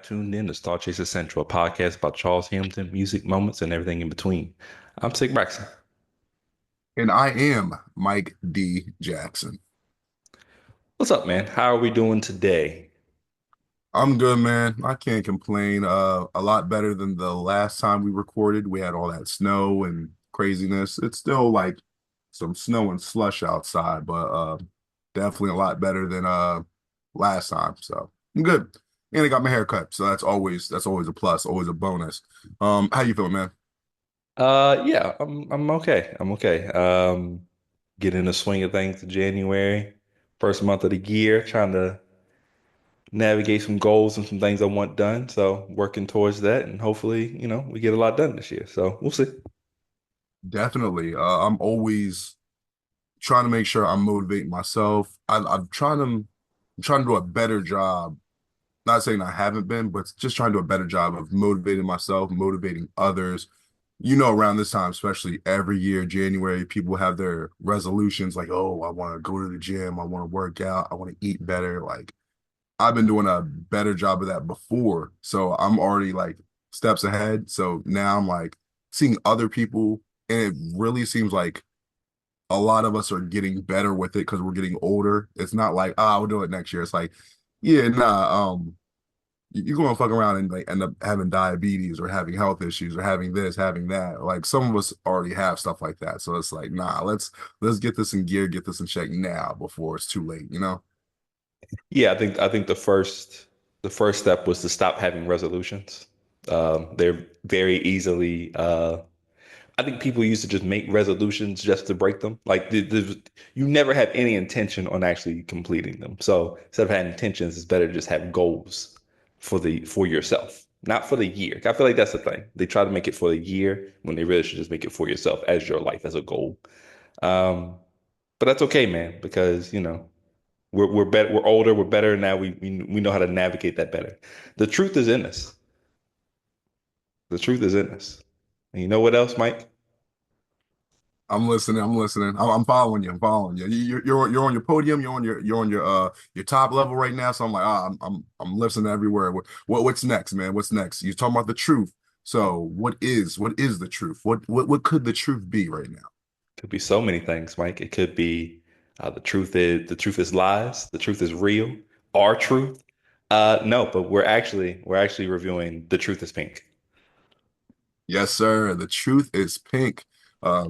tuned in to StarCHaser Central, a podcast about Charles Hamilton, music moments, and everything in between. I'm Sig Braxton. And I am Mike D. Jackson. What's up, man? How are we doing today? I'm good, man. I can't complain. A lot better than the last time we recorded. We had all that snow and craziness. It's still like some snow and slush outside, but definitely a lot better than last time. So I'm good. And I got my hair cut, so that's always a plus, always a bonus. How you feeling, man? Yeah, I'm okay. I'm okay. Getting in the swing of things to January, first month of the year, trying to navigate some goals and some things I want done. So working towards that, and hopefully, we get a lot done this year. So we'll see. Definitely. I'm always trying to make sure I'm motivating myself. I'm trying to do a better job. Not saying I haven't been, but just trying to do a better job of motivating myself, motivating others. Around this time, especially every year, January, people have their resolutions like, oh, I want to go to the gym, I want to work out, I want to eat better. Like, I've been doing a better job of that before. So I'm already like steps ahead. So now I'm like seeing other people, and it really seems like a lot of us are getting better with it because we're getting older. It's not like, we'll do it next year. It's like, yeah, nah, you're gonna fuck around and like end up having diabetes or having health issues or having this, having that. Like some of us already have stuff like that. So it's like, nah, let's get this in gear, get this in check now before it's too late. Yeah, I think the first step was to stop having resolutions. They're very easily I think people used to just make resolutions just to break them. Like you never have any intention on actually completing them. So instead of having intentions, it's better to just have goals for yourself, not for the year. I feel like that's the thing. They try to make it for the year when they really should just make it for yourself as your life as a goal. Um, but that's okay, man, because we're better, we're older, we're better now. We know how to navigate that better. The truth is in us. The truth is in us. And you know what else, Mike? I'm listening. I'm listening. I'm following you. I'm following you. You're on your podium. You're on your top level right now. So I'm like, I'm listening everywhere. What's next, man? What's next? You're talking about the truth. So what is the truth? What could the truth be right now? Could be so many things, Mike. It could be the truth is lies. The truth is real. Our truth. No, but we're actually reviewing the truth is pink. Yes, sir. The truth is pink. A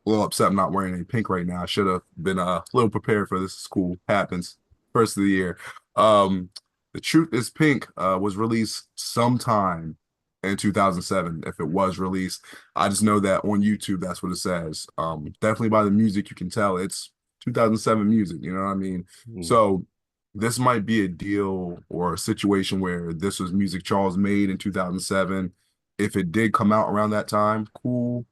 little upset I'm not wearing any pink right now. I should have been a little prepared for this. It's cool. Happens. First of the year. Um, The Truth is Pink was released sometime in 2007, if it was released. I just know that on YouTube, that's what it says. Definitely by the music, you can tell it's 2007 music, you know what I mean? Mm. So this might be a deal or a situation where this was music Charles made in 2007. If it did come out around that time, cool.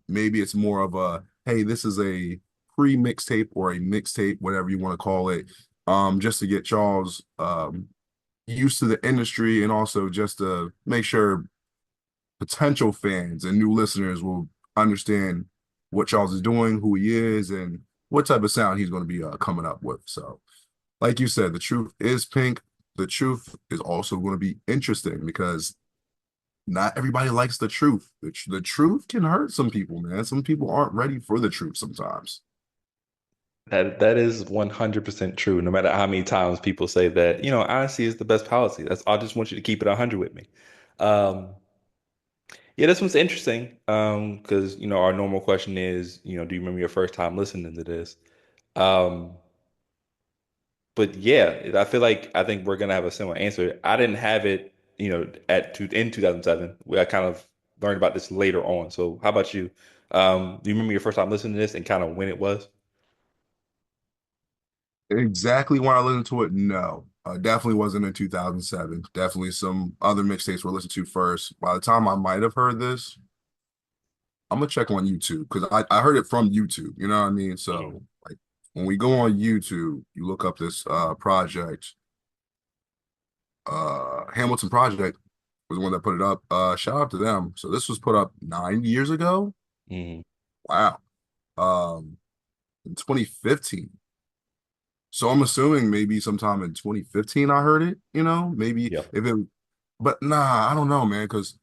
Maybe it's more of a, hey, this is a pre-mixtape or a mixtape, whatever you want to call it, just to get Charles used to the industry and also just to make sure potential fans and new listeners will understand what Charles is doing, who he is, and what type of sound he's going to be coming up with. So, like you said, the truth is pink. The truth is also going to be interesting because not everybody likes the truth. The truth can hurt some people, man. Some people aren't ready for the truth sometimes. That is 100% true. No matter how many times people say that, honesty is the best policy. I just want you to keep it 100 with me. Um, yeah, this one's interesting. Because our normal question is, do you remember your first time listening to this? Um, but yeah, I think we're gonna have a similar answer. I didn't have it, in 2007. I kind of learned about this later on. So how about you? Do you remember your first time listening to this and kind of when it was? Exactly when I listened to it, no. Definitely wasn't in 2007. Definitely some other mixtapes were listened to first. By the time I might have heard this, I'm gonna check on YouTube because I heard it from YouTube, you know what I mean? Mhm. So like when we go on YouTube, you look up this project, Hamilton Project was the one that put it up. Shout out to them. So this was put up 9 years ago. Mhm. Wow. In 2015. So I'm assuming maybe sometime in 2015 I heard it, maybe Yeah. if it, but nah, I don't know, man, because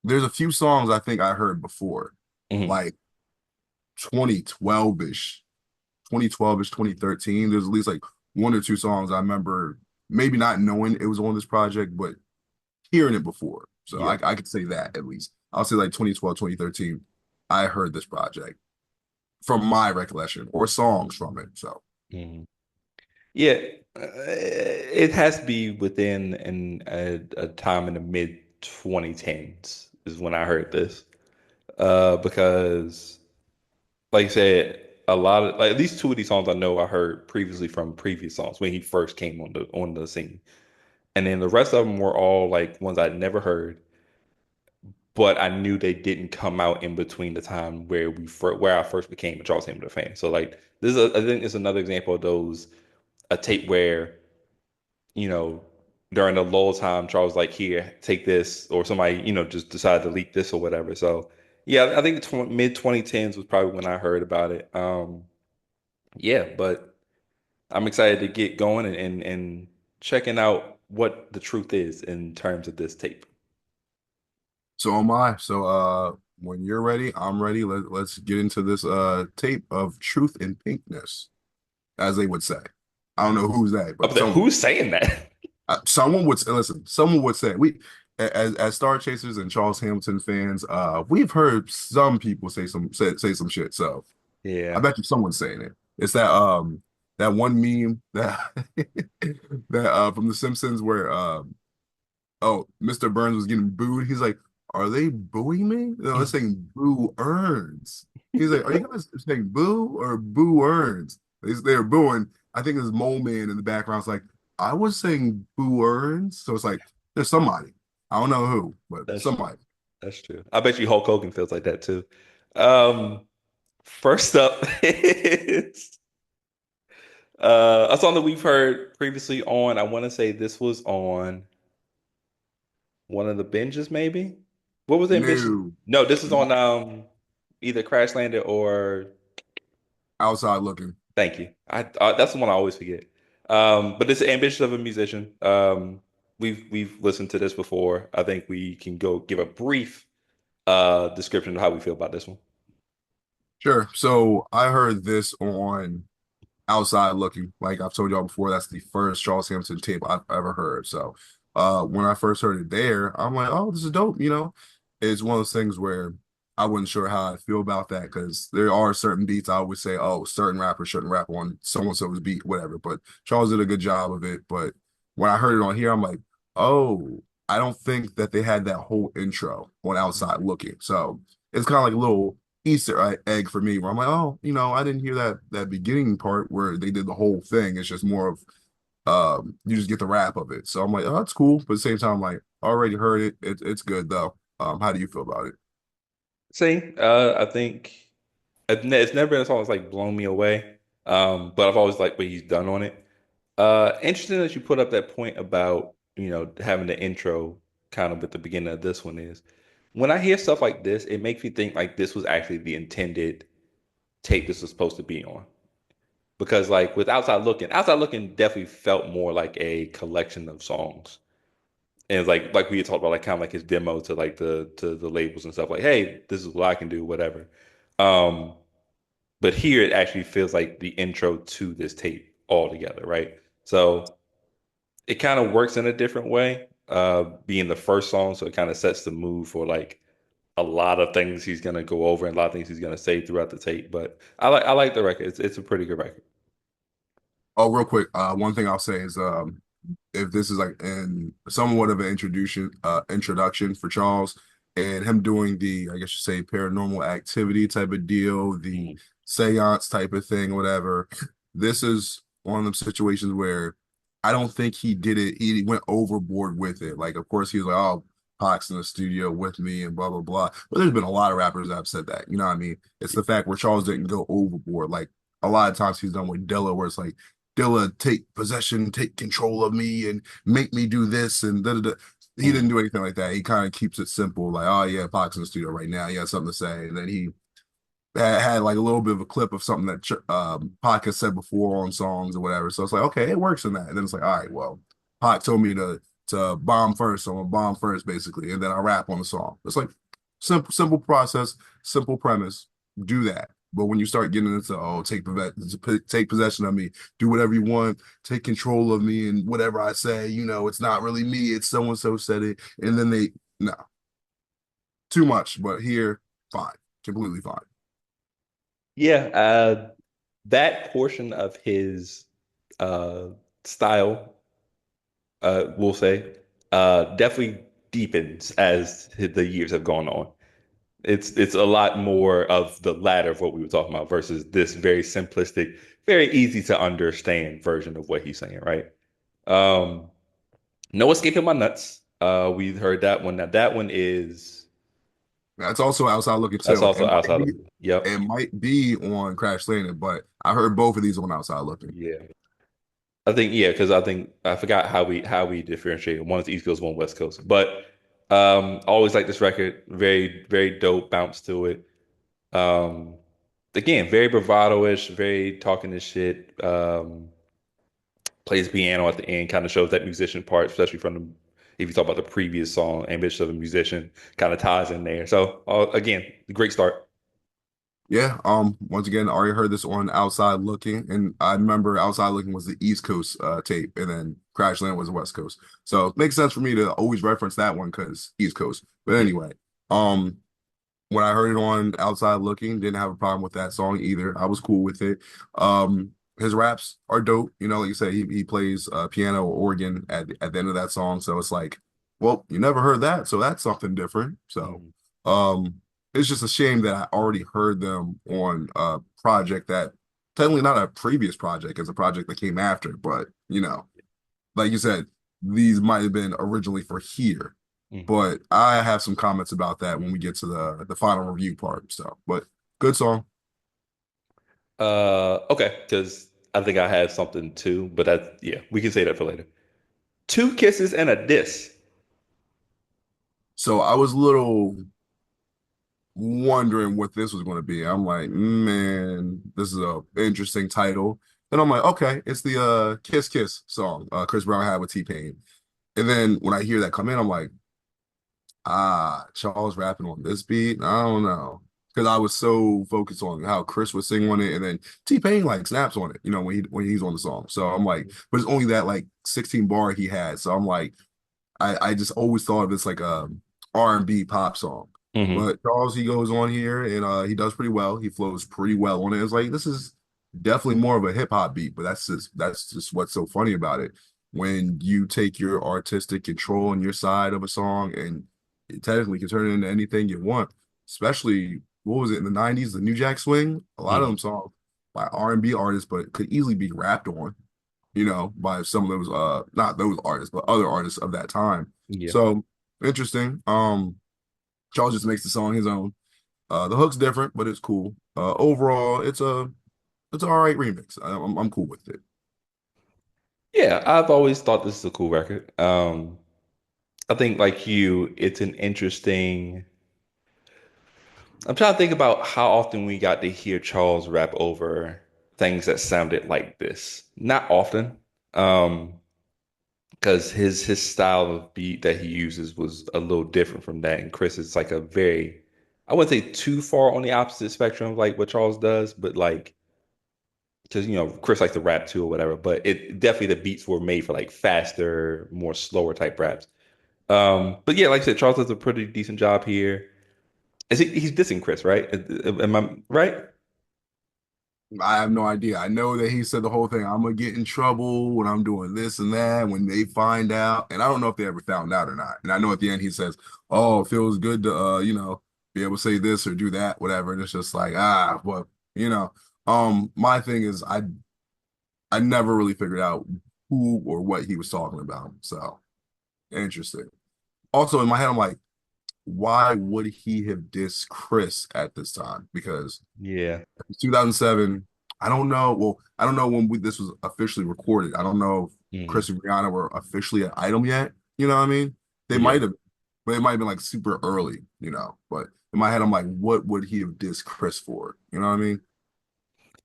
there's a few songs I think I heard before, Hmm. like 2012-ish, 2012-ish, 2013. There's at least like one or two songs I remember maybe not knowing it was on this project, but hearing it before. So Yeah. I could say that at least. I'll say like 2012, 2013, I heard this project from my recollection or songs from it. So Hmm. Yeah. It has to be within a time in the mid 2010s is when I heard this. Because like I said, a lot of like at least two of these songs I know I heard previously from previous songs when he first came on the scene. And then the rest of them were all like ones I'd never heard, but I knew they didn't come out in between the time where I first became a Charles Hamilton fan. So like I think it's another example of those a tape where, you know, during the lull time, Charles like, here, take this, or somebody, just decided to leak this or whatever. So yeah, I think mid 2010s was probably when I heard about it. Yeah, but I'm excited to get going and checking out what the truth is in terms of this tape. so am I. So when you're ready, I'm ready. Let's get into this tape of Truth and Pinkness, as they would say. I don't know who's that, I'm but like, who's saying that? someone would say, listen, someone would say we as Star Chasers and Charles Hamilton fans, we've heard some people say some shit. So I Yeah. bet you someone's saying it. It's that one meme that that from The Simpsons where oh, Mr. Burns was getting booed. He's like, "Are they booing me? No, they're saying boo earns." He's like, "Are you guys saying boo or boo earns?" They're booing. I think there's Mole Man in the background. It's like, I was saying boo earns. So it's like, there's somebody. I don't know who, but That's somebody. that's true. I bet you Hulk Hogan feels like that too. Um, First up is a song that we've heard previously on. I want to say this was on one of the binges, maybe. What was the ambition? New No, this is on either Crash Landed or outside looking. Thank you. That's the one I always forget. But it's Ambition of a Musician. We've listened to this before. I think we can go give a brief description of how we feel about this one. Sure. So I heard this on outside looking. Like I've told y'all before, that's the first Charles Hampton tape I've ever heard. So when I first heard it there, I'm like, oh, this is dope, It's one of those things where I wasn't sure how I feel about that because there are certain beats I always say, oh, certain rappers shouldn't rap on so-and-so's beat, whatever. But Charles did a good job of it. But when I heard it on here, I'm like, oh, I don't think that they had that whole intro on outside looking. So it's kind of like a little Easter egg for me where I'm like, oh, I didn't hear that beginning part where they did the whole thing. It's just more of you just get the rap of it. So I'm like, oh, that's cool. But at the same time, I'm like, I already heard it. It's good though. How do you feel about it? See, I think it's never been a song that's like blown me away. But I've always liked what he's done on it. Interesting that you put up that point about, having the intro kind of at the beginning of this one is when I hear stuff like this, it makes me think like this was actually the intended tape this was supposed to be on. Because like with Outside Looking definitely felt more like a collection of songs. And it's like we had talked about, like kind of like his demo to like the labels and stuff, like, hey, this is what I can do, whatever. Um, but here it actually feels like the intro to this tape altogether, right? So it kind of works in a different way, being the first song, so it kind of sets the mood for like a lot of things he's gonna go over and a lot of things he's gonna say throughout the tape. But I like the record. It's a pretty good record. Oh, real quick, one thing I'll say is if this is like in somewhat of an introduction for Charles and him doing the, I guess you say, paranormal activity type of deal, the Mhm. seance type of thing, whatever. This is one of them situations where I don't think he did it. He went overboard with it. Like, of course, he was like, "Oh, Pac's in the studio with me," and blah blah blah. But there's been a lot of rappers that have said that. You know what I mean? It's the fact where Charles didn't go overboard. Like a lot of times he's done with Dilla, where it's like Dilla take possession, take control of me, and make me do this and da da da. He didn't Mhm. do anything like that. He kind of keeps it simple, like, oh yeah, Pac's in the studio right now. He has something to say, and then he had like a little bit of a clip of something that Pac has said before on songs or whatever. So it's like, okay, it works in that. And then it's like, all right, well, Pac told me to bomb first, so I'm gonna bomb first, basically, and then I rap on the song. It's like simple process, simple premise. Do that. But when you start getting into take possession of me, do whatever you want, take control of me, and whatever I say, it's not really me, it's so and so said it, and then they no too much. But here, fine, completely fine. Yeah, that portion of his uh style, we'll say, definitely deepens as the years have gone on. It's a lot more of the latter of what we were talking about versus this very simplistic, very easy to understand version of what he's saying, right? Um, No Escaping My Nuts. We heard that one. Now that one is That's also outside looking that's too. also outside of It yep. might be on Crash Landing, but I heard both of these on outside looking. Yeah. I think yeah, because I think I forgot how we differentiate. One is East Coast, one West Coast. But always like this record. Very, very dope bounce to it. Um again, very bravado-ish, very talking this shit. Plays piano at the end, kind of shows that musician part, especially from the if you talk about the previous song, Ambition of a Musician, kind of ties in there. So again, great start. Yeah. Once again, I already heard this on Outside Looking, and I remember Outside Looking was the East Coast tape, and then Crash Land was the West Coast. So it makes sense for me to always reference that one because East Coast. But Yeah. anyway, um, when I heard it on Outside Looking, didn't have a problem with that song either. I was cool with it. His raps are dope. Like you said, he plays piano or organ at the end of that song. So it's like, well, you never heard that, so that's something different. So Mhm. um it's just a shame that I already heard them on a project that technically not a previous project, it's a project that came after, but like you said, these might have been originally for here, Mhm. but I have some comments about that when we get to the final review part. So, but good song. Okay, because I think I have something too, but that yeah, we can say that for later. Two kisses and a diss. So I was a little wondering what this was going to be. I'm like, man, this is a interesting title. And I'm like, okay, it's the Kiss Kiss song Chris Brown had with T-Pain. And then when I hear that come in, I'm like, Charles rapping on this beat. I don't know. Because I was so focused on how Chris was singing on it, and then T-Pain like snaps on it, when he's on the song. So I'm like, but it's only that like 16 bar he had. So I'm like, I just always thought of this like a R&B pop song. Hmm. But Charles, he goes on here and he does pretty well. He flows pretty well on it. It's like this is definitely more of a hip hop beat, but that's just what's so funny about it. When you take your artistic control on your side of a song and it technically can turn it into anything you want, especially what was it in the 90s, the New Jack Swing? A lot of Hmm. them songs by R&B artists, but could easily be rapped on by some of those not those artists, but other artists of that time. Yeah. So interesting. Charles just makes the song his own. The hook's different, but it's cool. Overall, it's an all right remix. I'm cool with it. Yeah, I've always thought this is a cool record. I think like you, it's an interesting. I'm trying to think about how often we got to hear Charles rap over things that sounded like this. Not often. Um, because his style of beat that he uses was a little different from that. And Chris is like a very, I wouldn't say too far on the opposite spectrum of like what Charles does, but like because Chris likes to rap too or whatever. But it definitely the beats were made for like faster, more slower type raps. But yeah, like I said, Charles does a pretty decent job here. He's dissing Chris, right? Am I right? I have no idea. I know that he said the whole thing. I'm gonna get in trouble when I'm doing this and that when they find out. And I don't know if they ever found out or not. And I know at the end he says, "Oh, it feels good to be able to say this or do that, whatever." And it's just like but you know, my thing is I never really figured out who or what he was talking about. So interesting. Also in my head, I'm like, why would he have dissed Chris at this time? Because Yeah. it's 2007. I don't know. Well, I don't know when this was officially recorded. I don't know if Mhm. Chris and Brianna were officially an item yet. You know what I mean? They Yeah. might have. but it might have been like super early, you know. But in my head, I'm like, what would he have dissed Chris for? You know what I mean?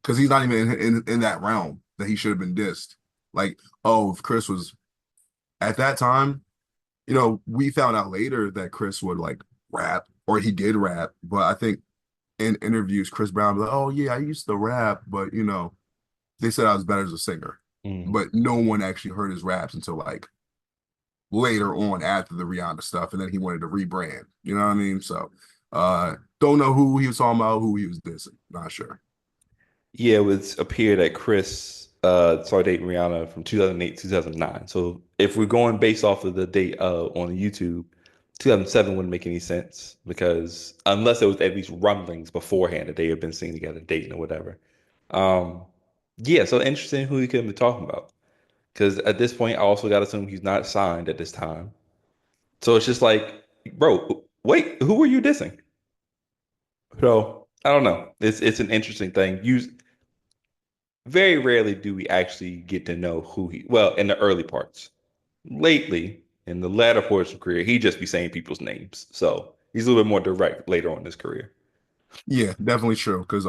Because he's not even in that realm that he should have been dissed. Like, oh, if Chris was at that time, you know, we found out later that Chris would like rap or he did rap, but I think in interviews, Chris Brown was like, "Oh yeah, I used to rap, but you know, they said I was better as a singer." Mhm. But no one actually heard his raps until like later on after the Rihanna stuff, and then he wanted to rebrand. You know what I mean? So, don't know who he was talking about, who he was dissing. Not sure. Yeah, it was appeared that Chris started dating Rihanna from 2008 2009. So if we're going based off of the date on YouTube, 2007 wouldn't make any sense because unless there was at least rumblings beforehand that they had been seen together dating or whatever. Um, yeah, so interesting who he could be talking about. Because at this point, I also got to assume he's not signed at this time. So it's just like, bro, wait, who were you dissing? So I don't know. It's an interesting thing. You very rarely do we actually get to know who he, well, in the early parts. Lately, in the latter portion of career, he just be saying people's names. So he's a little bit more direct later on in his career. Yeah, definitely true. Because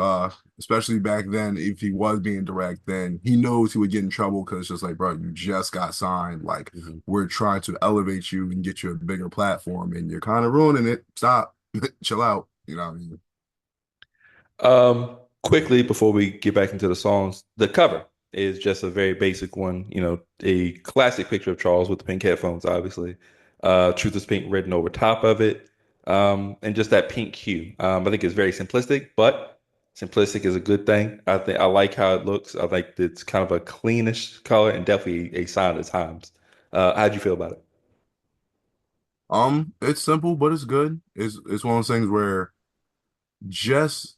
especially back then, if he was being direct, then he knows he would get in trouble because it's just like, bro, you just got signed. Like, Mhm. we're trying to elevate you and get you a bigger platform, and you're kind of ruining it. Stop, chill out. You know what I mean? Quickly before we get back into the songs, the cover is just a very basic one. You know, a classic picture of Charles with the pink headphones, obviously. Truth is Pink written over top of it, and just that pink hue. I think it's very simplistic, but simplistic is a good thing. I think I like how it looks. I like it's kind of a cleanish color and definitely a sign of the times. How'd you feel about it? It's simple, but it's good. It's one of those things where just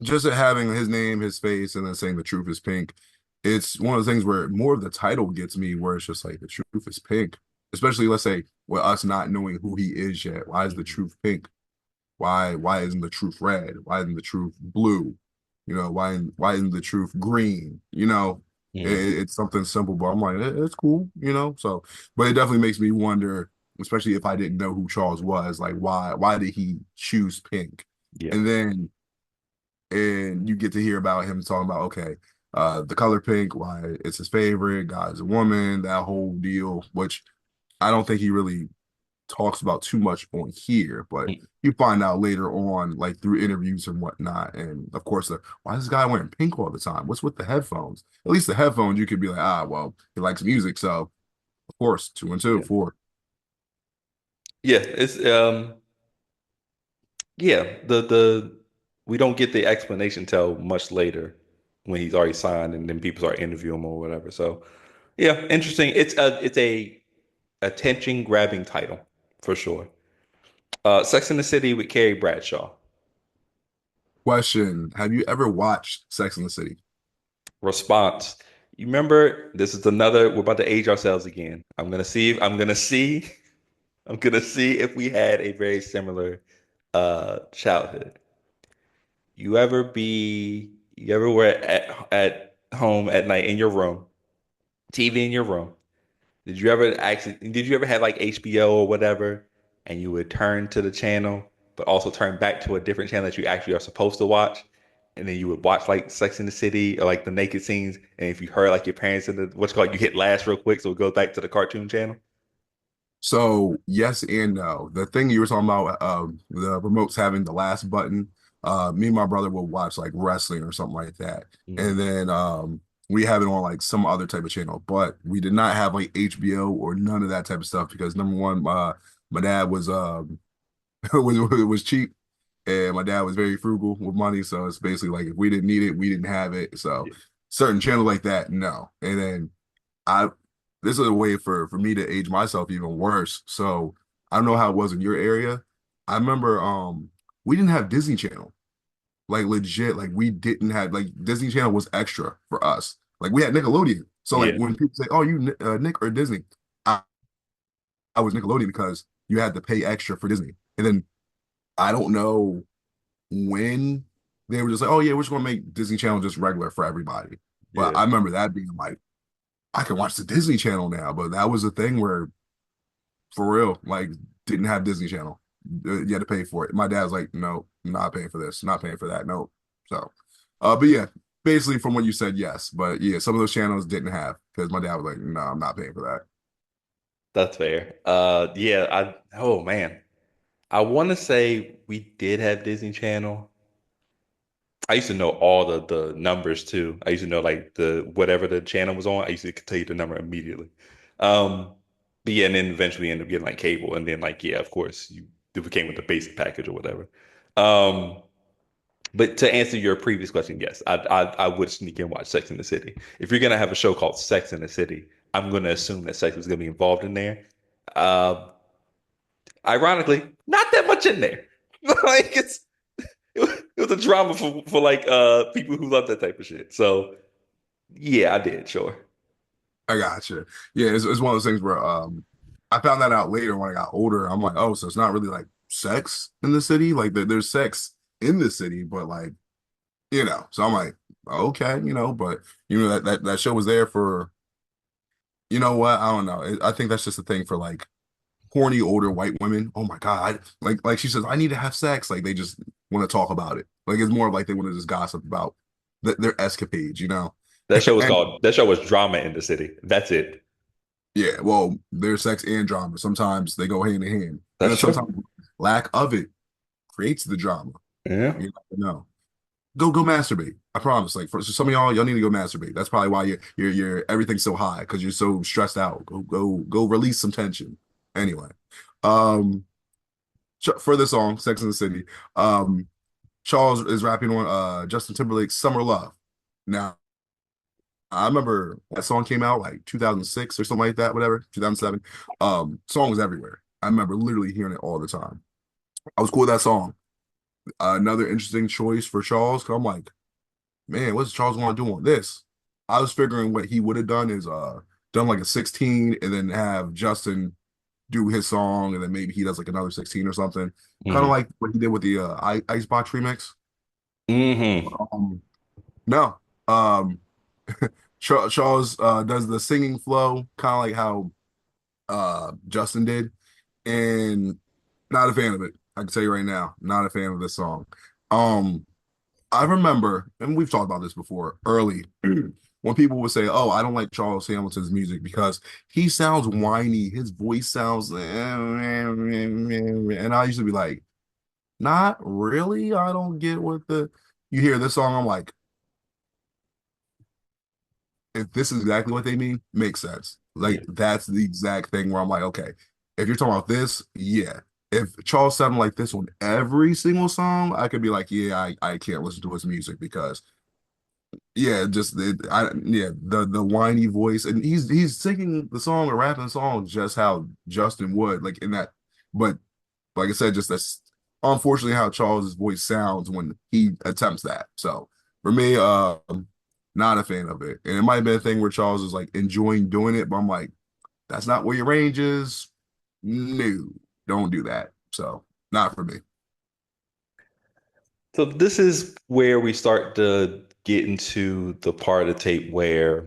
just having his name, his face, and then saying the truth is pink, it's one of the things where more of the title gets me where it's just like the truth is pink. Especially let's say with us not knowing who he is yet. Why is the Mhm. truth pink? Why isn't the truth red? Why isn't the truth blue? You know, why isn't the truth green? You know, Mhm. it's something simple, but I'm like, it's cool, you know. So, but it definitely makes me wonder, especially if I didn't know who Charles was, like why did he choose pink? Yeah. And then you get to hear about him talking about, okay, the color pink, why it's his favorite, God's a woman, that whole deal, which I don't think he really talks about too much on here, but Mm. you find out later on, like through interviews and whatnot. And of course, why is this guy wearing pink all the time? What's with the headphones? At least the headphones, you could be like, ah, well, he likes music, so of course, two and two, Yeah. four. Yeah. It's yeah, the we don't get the explanation till much later when he's already signed and then people start interviewing him or whatever. So yeah, interesting. It's a attention grabbing title for sure. Sex in the City with Carrie Bradshaw. Question: have you ever watched Sex and the City? Response. You remember this is another we're about to age ourselves again. I'm gonna see if we had a very similar childhood. You ever were at home at night in your room, TV in your room? Did you ever have like HBO or whatever, and you would turn to the channel, but also turn back to a different channel that you actually are supposed to watch, and then you would watch like Sex in the City or like the naked scenes, and if you heard like your parents in the what's it called, you hit last real quick, so it goes back to the cartoon channel. So yes and no. The thing you were talking about, the remotes having the last button. Me and my brother will watch like wrestling or something like that, Mhm. and then we have it on like some other type of channel. But we did not have like HBO or none of that type of stuff because number one, my dad was was cheap, and my dad was very frugal with money. So it's basically like if we didn't need it, we didn't have it. So Yeah. certain channels like that, no. And then I this is a way for me to age myself even worse. So I don't know how it was in your area. I remember we didn't have Disney Channel. Like legit, like we didn't have like Disney Channel was extra for us. Like we had Nickelodeon. So like Yeah. when people say, "Oh, you Nick or Disney?" I, I was Nickelodeon because you had to pay extra for Disney. And then I don't know when they were just like, "Oh yeah, we're just gonna make Disney Channel just regular for everybody." But Yeah. I remember that being like, I can watch the Disney Channel now. But that was a thing where, for real, like didn't have Disney Channel. You had to pay for it. My dad was like, no, I'm not paying for this, not paying for that. No. So, but yeah, basically from what you said, yes. But yeah, some of those channels didn't have because my dad was like, no, I'm not paying for that. That's fair. Yeah, oh man. I want to say we did have Disney Channel. I used to know all the numbers too. I used to know like the whatever the channel was on. I used to tell you the number immediately. Um, but yeah, and then eventually ended up getting like cable, and then like yeah, of course you it became with the basic package or whatever. Um, but to answer your previous question, yes, I would sneak and watch Sex in the City. If you're gonna have a show called Sex in the City, I'm gonna assume that sex is gonna be involved in there. Uh, Ironically, not that much in there. Like it was a drama for like people who love that type of shit. So yeah, I did, sure. I gotcha. Yeah, it's one of those things where I found that out later when I got older. I'm like, oh, so it's not really like sex in the city. Like there's sex in the city, but like, so I'm like, okay, but that show was there for, you know what? I don't know. I think that's just a thing for like horny older white women. Oh my God. Like she says, I need to have sex. Like they just want to talk about it. Like it's more of like they want to just gossip about their escapades. And That show was Drama in the City. That's it. yeah, well, there's sex and drama. Sometimes they go hand in hand. And That's then true. sometimes lack of it creates the drama. Yeah. You never know. Go masturbate. I promise. Like for some of y'all need to go masturbate. That's probably why you're everything's so high because you're so stressed out. Go release some tension. Anyway, um, for the song "Sex in the City," um, Charles is rapping on Justin Timberlake's "Summer Love." Now, I remember that song came out like 2006 or something like that, whatever, 2007. Song was everywhere. I remember literally hearing it all the time. I was cool with that song. Another interesting choice for Charles, 'cause I'm like, man, what's Charles going to do on this? I was figuring what he would have done is done like a 16 and then have Justin do his song and then maybe he does like another 16 or something. Kind of Hmm. like what he did with the Icebox remix. Hmm. Um, no. Um Charles does the singing flow, kind of like how Justin did, and not a fan of it. I can tell you right now, not a fan of this song. Um, I remember, and we've talked about this before, early when people would say, "Oh, I don't like Charles Hamilton's music because he sounds whiny. His voice sounds," and I used to be like, "Not really. I don't get what the." You hear this song, I'm like, if this is exactly what they mean, makes sense. Yeah. Like that's the exact thing where I'm like, okay, if you're talking about this, yeah. If Charles sounded like this on every single song, I could be like, yeah, I can't listen to his music because yeah, the whiny voice and he's singing the song or rapping the song just how Justin would like in that, but like I said, just that's unfortunately how Charles's voice sounds when he attempts that. So for me, not a fan of it. And it might have been a thing where Charles is like enjoying doing it, but I'm like, that's not where your range is. No, don't do that. So not for me. So this is where we start to get into the part of the tape where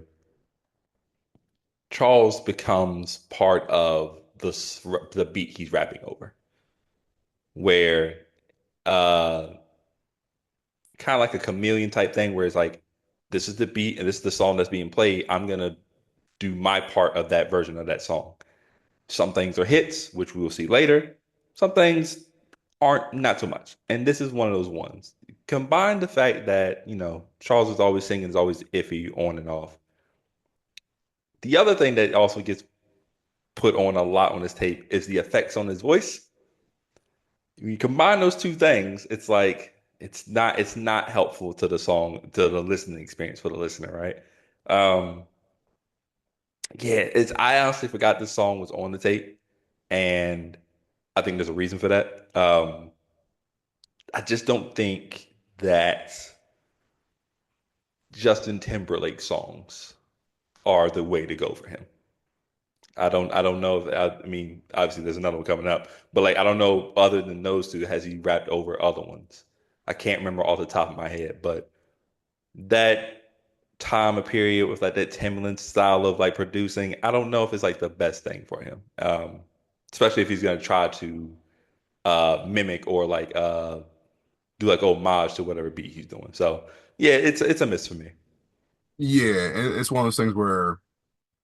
Charles becomes part of the beat he's rapping over, where uh kind of like a chameleon type thing where it's like this is the beat and this is the song that's being played. I'm gonna do my part of that version of that song. Some things are hits, which we will see later. Some things aren't not so much. And this is one of those ones. Combine the fact that, Charles is always singing, is always iffy on and off. The other thing that also gets put on a lot on this tape is the effects on his voice. When you combine those two things, it's like it's not helpful to the song, to the listening experience for the listener, right? Um, yeah, it's I honestly forgot this song was on the tape, and I think there's a reason for that. I just don't think that Justin Timberlake songs are the way to go for him. I don't know if I mean obviously there's another one coming up, but like I don't know other than those two has he rapped over other ones. I can't remember off the top of my head, but that time of period with like that Timbaland style of like producing, I don't know if it's like the best thing for him. especially if he's gonna try to mimic or like do like homage to whatever beat he's doing. So yeah, it's a miss for me. Yeah, and it's one of those things where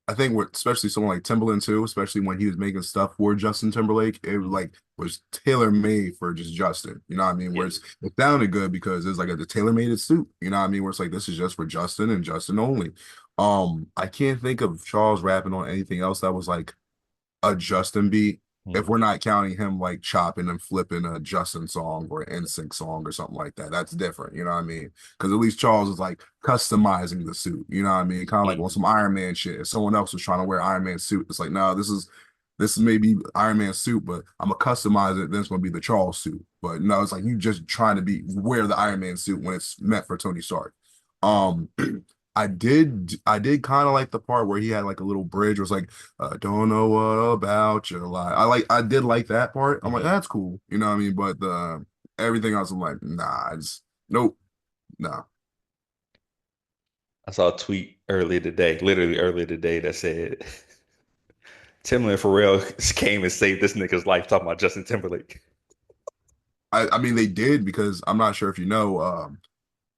I think with especially someone like Timbaland too, especially when he was making stuff for Justin Timberlake, it was tailor made for just Justin. You know what I mean? Yeah. Where it sounded good because it's like a tailor made suit. You know what I mean? Where it's like this is just for Justin and Justin only. I can't think of Charles rapping on anything else that was like a Justin beat, if Hmm. we're not counting him like chopping and flipping a Justin song or an NSYNC song or something like that. That's different, you know what I mean? Because at least Charles is like customizing the suit, you know what I mean? Kind of like on Hmm. some Iron Man shit. If someone else was trying to wear Iron Man suit, it's like, no, this is maybe Iron Man suit, but I'm gonna customize it. Then it's gonna be the Charles suit. But no, it's like you just trying to be wear the Iron Man suit when it's meant for Tony Stark. Um, I did kind of like the part where he had like a little bridge. Where it's like, don't know what about your life. I did like that part. I'm like, Hmm. that's cool, you know what I mean? But everything else, I'm like, nah, I just nope, nah. I saw a tweet earlier today, literally earlier today, that said Timbaland and Pharrell came and saved this nigga's life talking about Justin Timberlake. I mean they did because I'm not sure if you know,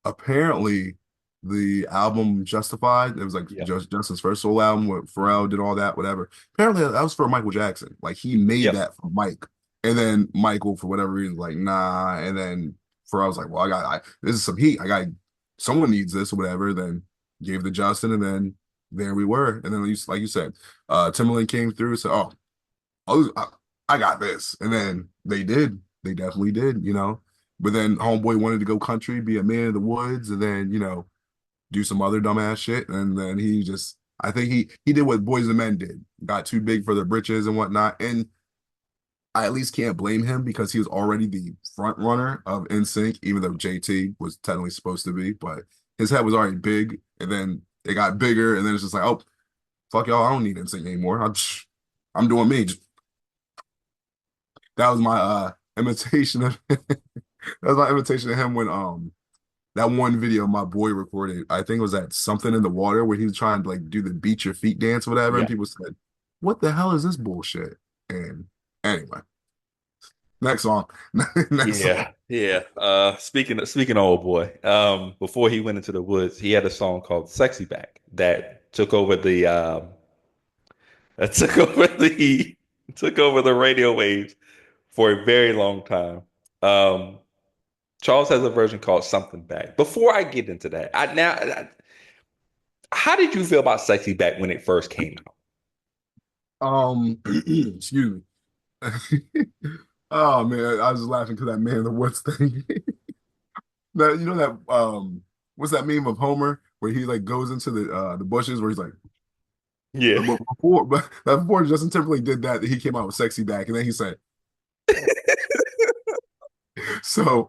apparently the album Justified, it was like Yep. just Justin's first solo album where Pharrell did all that, whatever. Apparently that was for Michael Jackson. Like he made Yep. that for Mike. And then Michael, for whatever reason, like, nah. And then Pharrell's like, well, this is some heat. Someone needs this or whatever. Then gave the Justin, and then there we were. And then like you said, Timberland came through, so I got this. And then they did. They definitely did, you know. But then Homeboy wanted to go country, be a man of the woods, and then, do some other dumbass shit. And then I think he did what Boys and Men did, got too big for the britches and whatnot. And I at least can't blame him because he was already the front runner of NSYNC, even though JT was technically supposed to be. But his head was already big, and then it got bigger, and then it's just like, oh, fuck y'all, I don't need NSYNC anymore. I'm doing me. That was my imitation of that was my imitation of him when that one video my boy recorded. I think it was that something in the water where he was trying to like do the beat your feet dance or whatever, and Yeah. people said, "What the hell is this bullshit?" And anyway, next song, next song. Yeah. Yeah. Speaking of old boy, before he went into the woods, he had a song called Sexy Back that that took over the took over the radio waves for a very long time. Um, Charles has a version called Something Back. Before I get into that, how did you feel about Sexy Back when it first came out? Excuse me. Oh man, I was just laughing because that man in the woods thing. That that what's that meme of Homer where he like goes into the bushes where he's like, Yeah. but before Justin Timberlake did that, he came out with "Sexy Back," and then he said, so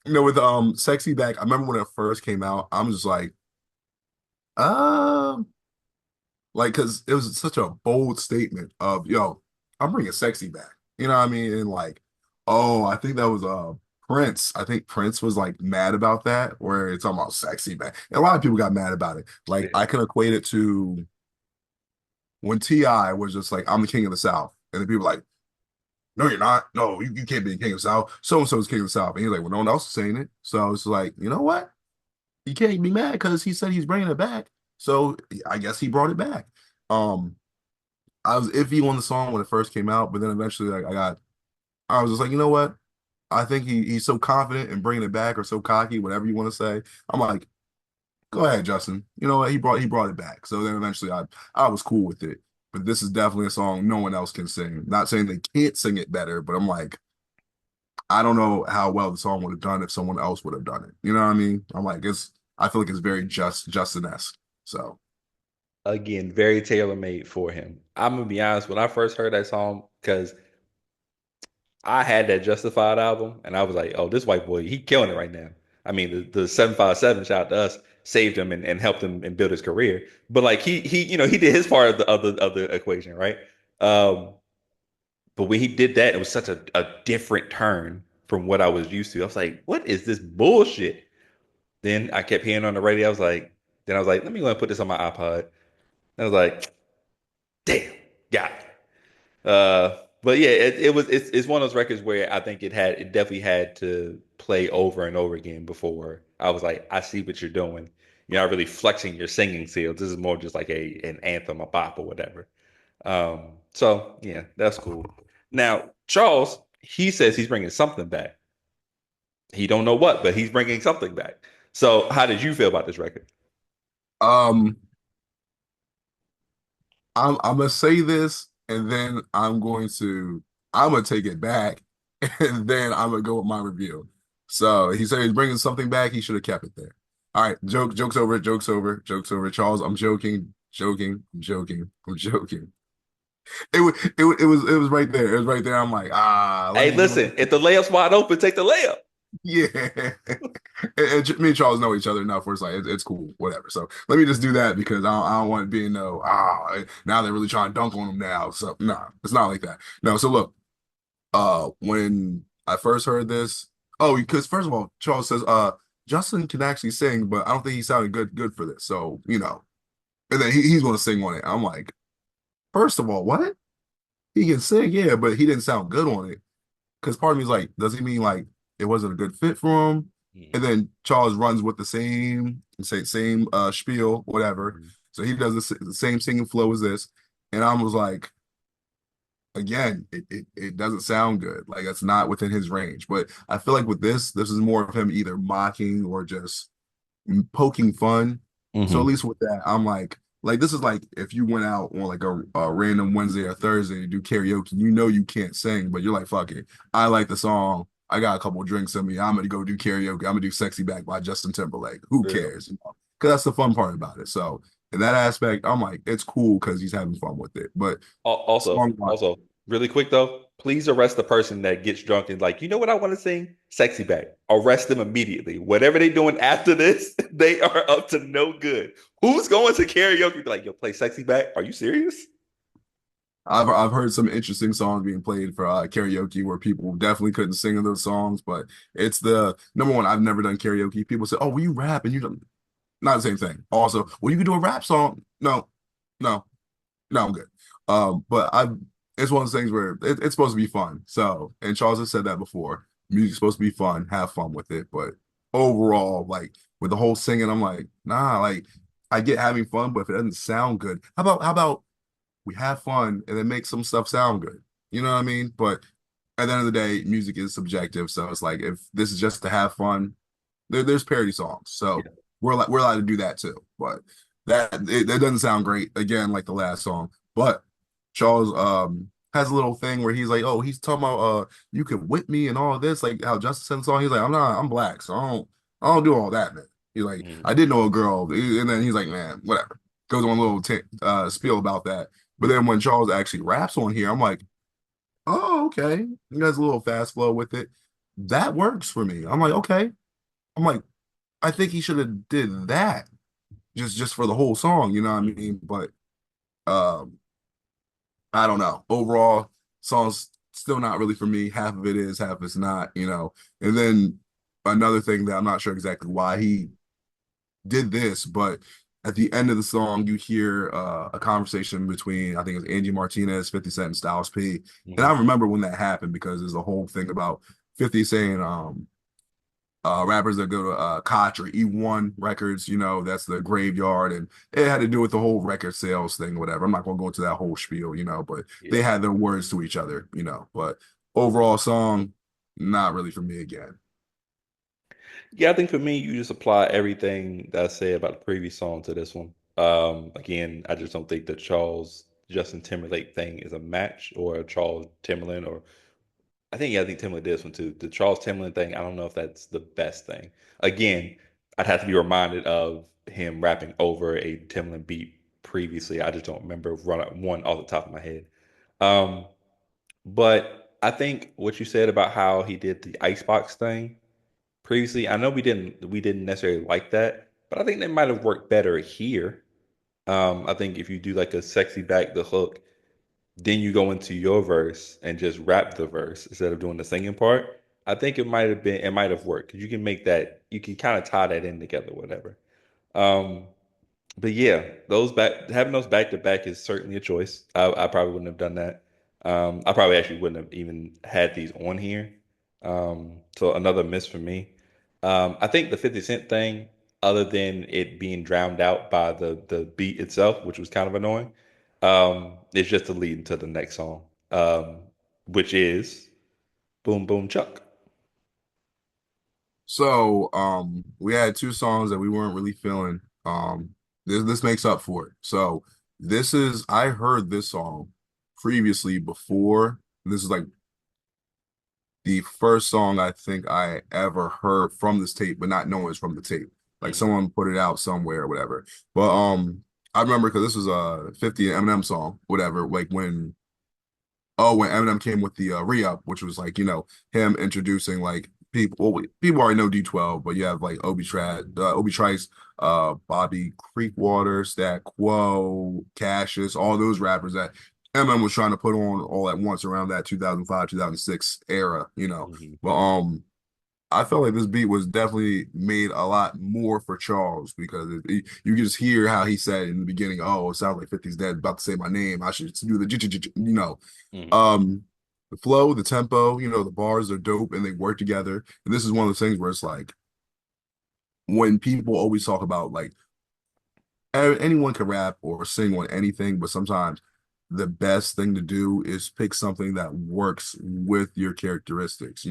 with "Sexy Back," I remember when it first came out, I'm just um, like because it was such a bold statement of, yo, I'm bringing sexy back. You know what I mean? And like, oh, I think that was Prince. I think Prince was like mad about that, where it's talking about sexy back. And a lot of people got mad about it. Like Yeah. I can equate it to when T.I. was just like, I'm the king of the South. And the people were like, no, you're not. No, you can't be the king of the South. So and so is king of the South. And he's like, well, no one else is saying it. So it's like, you know what? You can't be mad because he said he's bringing it back. So I guess he brought it back. Um, I was iffy on the song when it first came out, but then eventually, like, I was just like, you know what? I think he's so confident in bringing it back, or so cocky, whatever you want to say. I'm like, go ahead, Justin. You know what? He brought it back. So then eventually, I was cool with it. But this is definitely a song no one else can sing. Not saying they can't sing it better, but I'm like, I don't know how well the song would have done if someone else would have done it. You know what I mean? I'm like, I feel like it's very Justin-esque. So. Again, very tailor-made for him. I'm gonna be honest, when I first heard that song, because I had that Justified album, and I was like, "Oh, this white boy, he killing it right now." I mean, the 757 shout out to us saved him and helped him and build his career. But like he did his part of the equation, right? Um, but when he did that, it was such a different turn from what I was used to. I was like, "What is this bullshit?" Then I kept hearing on the radio. Then I was like, "Let me go and put this on my iPod." And I was like, "Damn, got it." But yeah, it's one of those records where I think it definitely had to play over and over again before I was like, I see what you're doing. You're not really flexing your singing skills. This is more just like a an anthem, a bop, or whatever. So yeah, that's cool. Now Charles, he says he's bringing something back. He don't know what, but he's bringing something back. So how did you feel about this record? Um, I'm gonna say this, and then I'm gonna take it back, and then I'm gonna go with my review. So he said he's bringing something back. He should have kept it there. All right, jokes over, jokes over, jokes over. Charles, I'm joking, joking, I'm joking, I'm joking. It was right there. It was right there. I'm like, Hey, listen, if the layup's wide open, take the layup. yeah. Me and Charles know each other enough where it's like it's cool, whatever. So let me just do that because I don't want to be no now they're really trying to dunk on him now. So no, it's not like that. No, so look, when I first heard this, oh, because first of all, Charles says Justin can actually sing, but I don't think he sounded good for this. So, and then he's gonna sing on it. I'm like, first of all, what? He can sing, yeah, but he didn't sound good on it. Because part of me is like, does he mean like it wasn't a good fit for him? And Mhm. then Charles runs with the same spiel, whatever. Mhm. So he does the same singing flow as this, and I was like, again, it doesn't sound good. Like it's not within his range. But I feel like with this is more of him either mocking or just poking fun. So at Mhm. least with that, I'm like this is like if you went out on like a random Wednesday or Thursday to do karaoke, you can't sing, but you're like, fuck it. I like the song. I got a couple of drinks in me. I'm gonna go do karaoke. I'm gonna do Sexy Back by Justin Timberlake. Who Yeah. cares? Because that's the fun part about it. So in that aspect, I'm like, it's cool because he's having fun with it. But Also, song also, really quick though, please arrest the person that gets drunk and like, you know what I want to sing? Sexy back. Arrest them immediately. Whatever they doing after this, they are up to no good. Who's going to karaoke? Be like, yo, play sexy back? Are you serious? I've heard some interesting songs being played for karaoke where people definitely couldn't sing in those songs, but it's the number one. I've never done karaoke. People say, "Oh, will you rap?" And you don't. Not the same thing. Also, well, you can do a rap song. No, no, no, I'm good. But I, it's one of those things where it's supposed to be fun. So, and Charles has said that before. Music's supposed to be fun. Have fun with it. But overall, like with the whole singing, I'm like, nah. Like I get having fun, but if it doesn't sound good, how about we have fun and then make some stuff sound good. You know what I mean? But at the end of the day, music is subjective. So it's like if this is just to have fun, there's parody songs. So Yeah. we're allowed to do that too. But that doesn't sound great again, like the last song. But Charles has a little thing where he's like, oh, he's talking about you could whip me and all this, like how Justice said the song. He's like, I'm black, so I don't do all that, man. He's like, I Mhm. did know a girl, and then he's like, man, whatever. Goes on a little spiel about that. But then when Charles actually raps on here, I'm like, oh, okay. He has a little fast flow with it. That works for me. I'm like, okay. I'm like, I think he should have did that just for the whole song, you know what I Mhm. mean? But um, I don't know. Overall, song's still not really for me. Half of it is, half it's not. And then another thing that I'm not sure exactly why he did this, but at the end of the song, you hear a conversation between, I think it's Angie Martinez, 50 Cent, and Styles P. And I Mhm. remember when that happened because there's a whole thing about 50 saying rappers that go to Koch or E1 Records, that's the graveyard. And it had to do with the whole record sales thing, whatever. I'm not going to go into that whole spiel, but they Yeah. had their words to each other. But overall song, not really for me again. Yeah, I think for me, you just apply everything that I said about the previous song to this one. Again, I just don't think the Charles Justin Timberlake thing is a match or a Charles Timberland or I think Timberland did this one too. The Charles Timberland thing, I don't know if that's the best thing. Again, I'd have to be reminded of him rapping over a Timberland beat previously. I just don't remember one off the top of my head. Um, but I think what you said about how he did the icebox thing previously, I know we didn't necessarily like that, but I think that might have worked better here. I think if you do like a sexy back the hook, then you go into your verse and just rap the verse instead of doing the singing part. I think it might have worked because you can make that you can kind of tie that in together, whatever. Um, but yeah, those back having those back to back is certainly a choice. I probably wouldn't have done that. I probably actually wouldn't have even had these on here. So another miss for me. I think the 50 Cent thing, other than it being drowned out by the beat itself, which was kind of annoying, is just the lead into the next song, which is Boom Boom Chuck. So, we had two songs that we weren't really feeling. This makes up for it. So, this is I heard this song previously before. This is like the first song I think I ever heard from this tape, but not knowing it's from the tape. Like Mhm, someone put it out somewhere or whatever. But I remember because this was a 50 Eminem song, whatever. Like when Eminem came with the re-up, which was like, him introducing like people. Well, people already know D12, but you have like Obi Trice, Bobby Creekwater, Stat Quo, Cassius, all those rappers that Eminem was trying to put on all at once around that 2005, 2006 era. mhm, But I felt like this beat was definitely made a lot more for Charles because you can just hear how he said in the beginning, "Oh, it sounds like 50's dead, about to say my name. I should do the mhm. um, the flow, the tempo, the bars are dope and they work together. And this is one of those things where it's like when people always talk about like anyone can rap or sing on anything, but sometimes the best thing to do is pick something that works with your characteristics.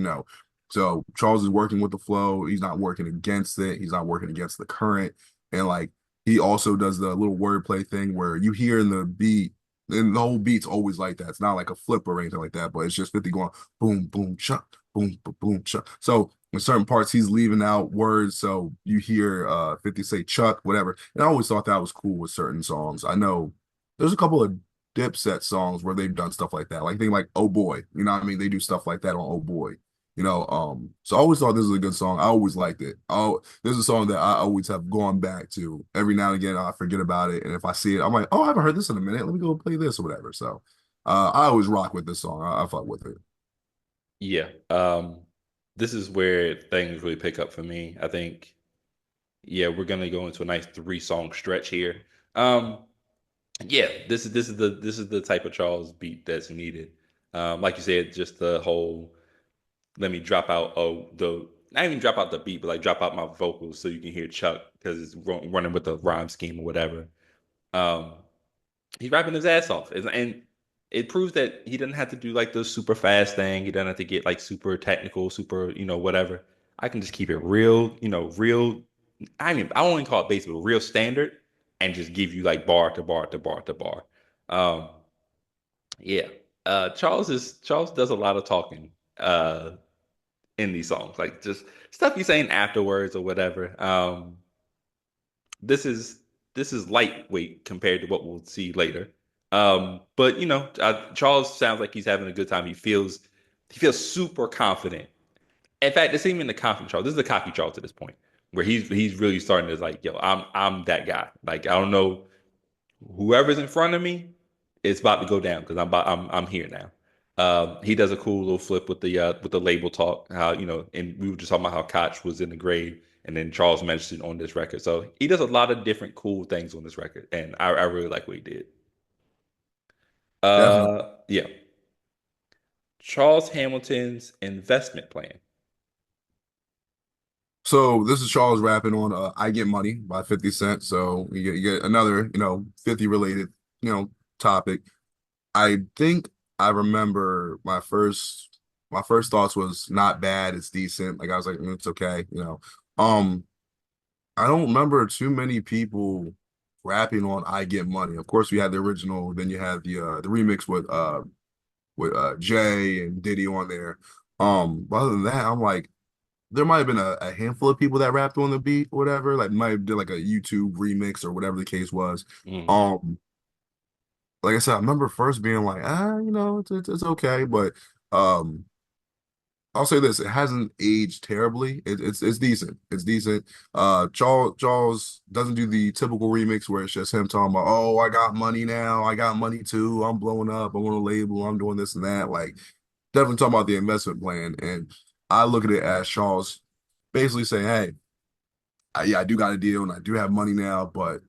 So Charles is working with the flow. He's not working against it. He's not working against the current. And like he also does the little wordplay thing where you hear in the beat, and the whole beat's always like that. It's not like a flip or anything like that, but it's just 50 going boom, boom, chuck, boom, boom, boom, chuck. So in certain parts, he's leaving out words. So you hear 50 say Chuck, whatever. And I always thought that was cool with certain songs. I know there's a couple of Dipset songs where they've done stuff like that. Like thing like Oh Boy. You know what I mean? They do stuff like that on Oh Boy. So I always thought this was a good song. I always liked it. Oh, this is a song that I always have gone back to. Every now and again, I forget about it. And if I see it, I'm like, oh, I haven't heard this in a minute. Let me go play this or whatever. So I always rock with this song. I fuck with it. Yeah. This is where things really pick up for me. I think, yeah, we're gonna go into a nice three-song stretch here. Um, yeah, this is the type of Charles beat that's needed. Like you said, just the whole let me drop out the not even drop out the beat, but like drop out my vocals so you can hear Chuck because it's running with the rhyme scheme or whatever. Um, he's rapping his ass off, and it proves that he doesn't have to do like the super fast thing. He doesn't have to get like super technical, super whatever. I can just keep it real, real. I don't even call it basic, but real standard, and just give you like bar to bar to bar to bar. Um, yeah. Charles does a lot of talking in these songs, like just stuff he's saying afterwards or whatever. This is this is lightweight compared to what we'll see later. But Charles sounds like he's having a good time. He feels super confident. In fact, it's even the confident Charles. This is the cocky Charles at this point, where he's really starting to like, yo, I'm that guy. Like I don't know whoever's in front of me, it's about to go down because I'm here now. He does a cool little flip with the label talk. How and we were just talking about how Koch was in the grave, and then Charles mentioned on this record. So he does a lot of different cool things on this record, and I really like what he did. Definitely. Yeah, Charles Hamilton's investment plan. So this is Charles rapping on I Get Money by 50 Cent. So you get another, 50 related, you know, topic. I think I remember my first thoughts was not bad, it's decent. Like I was like, it's okay. Um, I don't remember too many people rapping on I Get Money. Of course, we had the original, then you had the remix with Jay and Diddy on there. But other than that, I'm like there might have been a handful of people that rapped on the beat or whatever, like might have did like a YouTube remix or whatever the case was. Mhm. Um, like I said, I remember first being like, it's okay, but um, I'll say this: it hasn't aged terribly. It's decent. It's decent. Charles doesn't do the typical remix where it's just him talking about, oh, I got money now, I got money too, I'm blowing up, I'm on a label, I'm doing this and that. Like definitely talking about the investment plan, and I look at it as Charles basically saying, hey, yeah, I do got a deal and I do have money now, but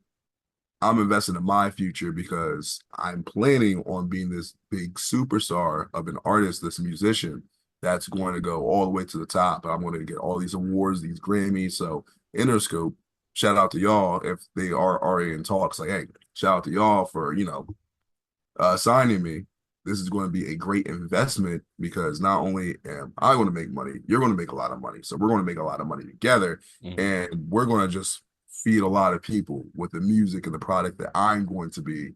I'm investing in my future because I'm planning on being this big superstar of an artist, this musician that's going to go all the way to the top. I'm going to get all these awards, these Grammys. So Interscope, shout out to y'all if they are already in talks. Like, hey, shout out to y'all for, signing me. This is going to be a great investment because not only am I going to make money, you're going to make a lot of money. So we're going to make a lot of money together, Mhm. and we're going to just feed a lot of people with the music and the product that I'm going to be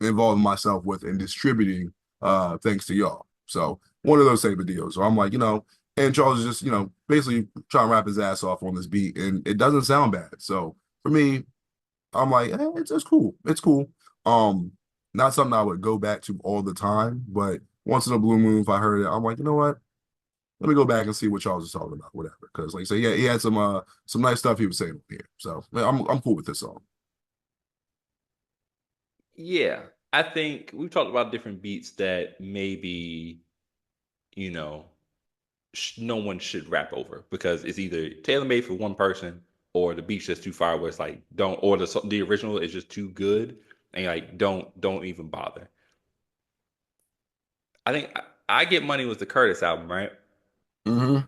involving myself with and distributing thanks to y'all. So one of those type of deals. So I'm like, and Charles is just, basically trying to rap his ass off on this beat and it doesn't sound bad. So for me, I'm like, it's cool. It's cool. Um, Not something I would go back to all the time, but once in a blue moon, if I heard it, I'm like, you know what? Let me go back and see what Charles is talking about, whatever. Because like I say, yeah, he had some nice stuff he was saying here. So man, I'm cool with this song. Yeah, I think we've talked about different beats that maybe, you know, no one should rap over because it's either tailor made for one person or the beat's just too far where it's like don't or the original is just too good and like don't even bother. I think I Get Money was the Curtis album, right? Hmm.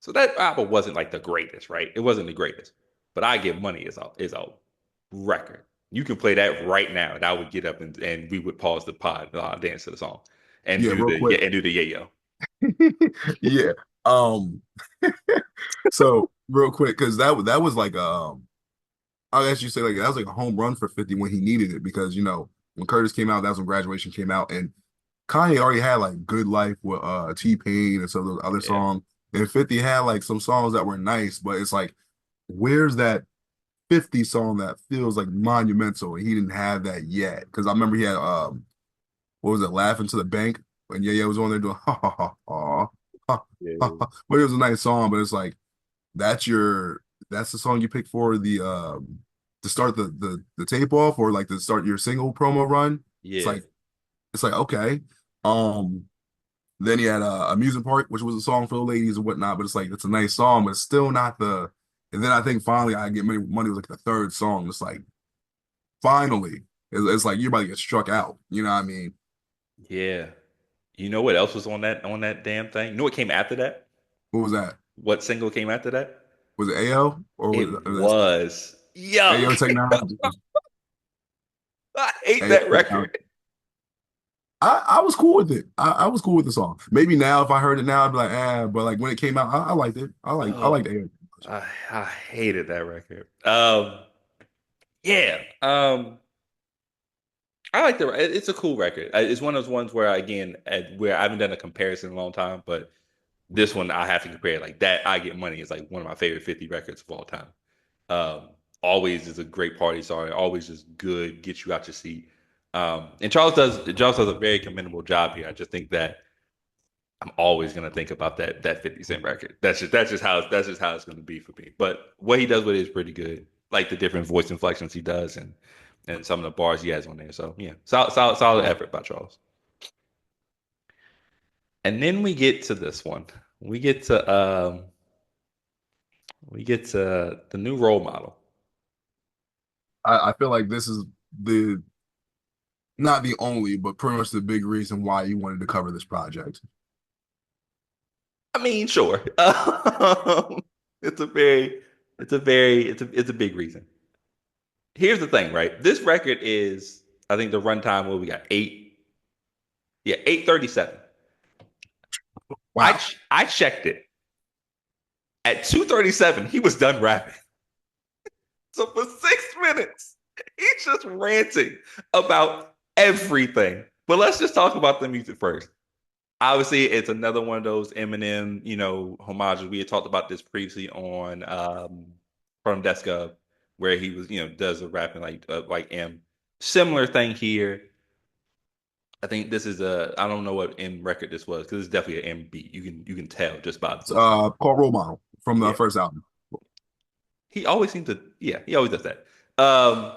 So that album wasn't like the greatest, right? It wasn't the greatest, but I Get Money is a record. You can play that right now, and I would get up and we would pause the pod, dance to the song, and Yeah, do real the quick. yeah and do the yayo. Yeah. Um, so real quick, because that was like I'll actually say like that was like a home run for 50 when he needed it because when Curtis came out, that was when Graduation came out, and Kanye already had like Good Life with T-Pain and some of those other Yeah, songs. And 50 had like some songs that were nice, but it's like, where's that 50 song that feels like monumental? And he didn't have that yet. Because I remember he had what was it, Laughing to the Bank when Yeah was on there doing ha ha ha ha ha ha. yeah, Ha. But it was a nice song, but it's like that's your that's the song you pick for the to start the tape off or like to start your single promo run. It's yeah, like it's like okay. Um then he had Amusement Park, which was a song for the ladies and whatnot, but it's like it's a nice song, but it's still not the. And then I think finally I Get Money was like the third song. It's like finally, it's like you're about to get struck out. You know what I mean? yeah. You know what else was on that damn thing? You know what came after that? What was that? What single came after that? Was it AO or It was it was AO yuck. Technology? I hate AO that Technology. record. I was cool with it. I was cool with the song. Maybe now if I heard it now, I'd be like, but like when it came out, I liked it. I liked Oh, AO. I hated that record. Yeah. I like the. It's a cool record. It's one of those ones where again, where I haven't done a comparison in a long time, but this one I have to compare. Like that, I Get Money is like one of my favorite 50 records of all time. Always is a great party song. Always just good, get you out your seat. And Charles does a very commendable job here. I just think that I'm always gonna think about that 50 Cent record. That's just how it's gonna be for me. But what he does with it is pretty good. Like the different voice inflections he does and some of the bars he has on there. So yeah, solid effort by Charles. And then we get to this one. We get to we get to the new role model. I feel like this is the not the only, but pretty much the big reason why you wanted to cover this project. I mean, sure. It's a very, it's a big reason. Here's the thing, right? This record is, I think the runtime, what we got, 8:37. Wow. I checked it at 2:37. He was done rapping. So for 6 minutes, he's just ranting about everything. But let's just talk about the music first. Obviously, it's another one of those Eminem, homages. We had talked about this previously on from Deska, where he was, does the rapping like M. Similar thing here. I think this is I don't know what M record this was because it's definitely an M beat. You can tell just by It's, listening. called Role Model from the Yeah, first album. he always seems to. Yeah, he always does that. Um,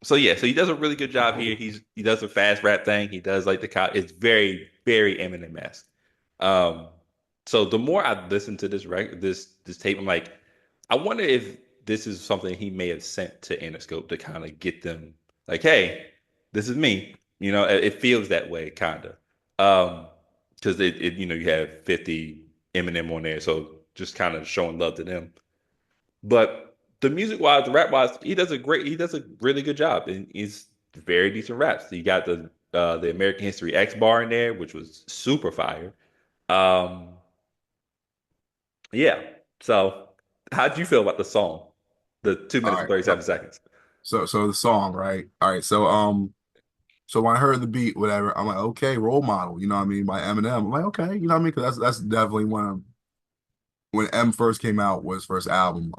so yeah, so he does a really good job here. He does a fast rap thing. He does like the cop. It's very Eminem-esque. Um, so the more I listen to this tape, I'm like, I wonder if this is something he may have sent to Interscope to kind of get them like, hey, this is me. It feels that way, kind of. Because you have 50 Eminem on there, so just kind of showing love to them. But the music wise, the rap wise, he does a really good job, and he's very decent raps. You got the American History X bar in there, which was super fire. Um, yeah. So, how would you feel about the song? The two All minutes and right. 37 seconds. So the song, right? All right. So when I heard the beat, whatever, I'm like, okay, role model, you know what I mean, by Eminem. I'm like, okay, you know what I mean? Because that's definitely when M first came out, was first album,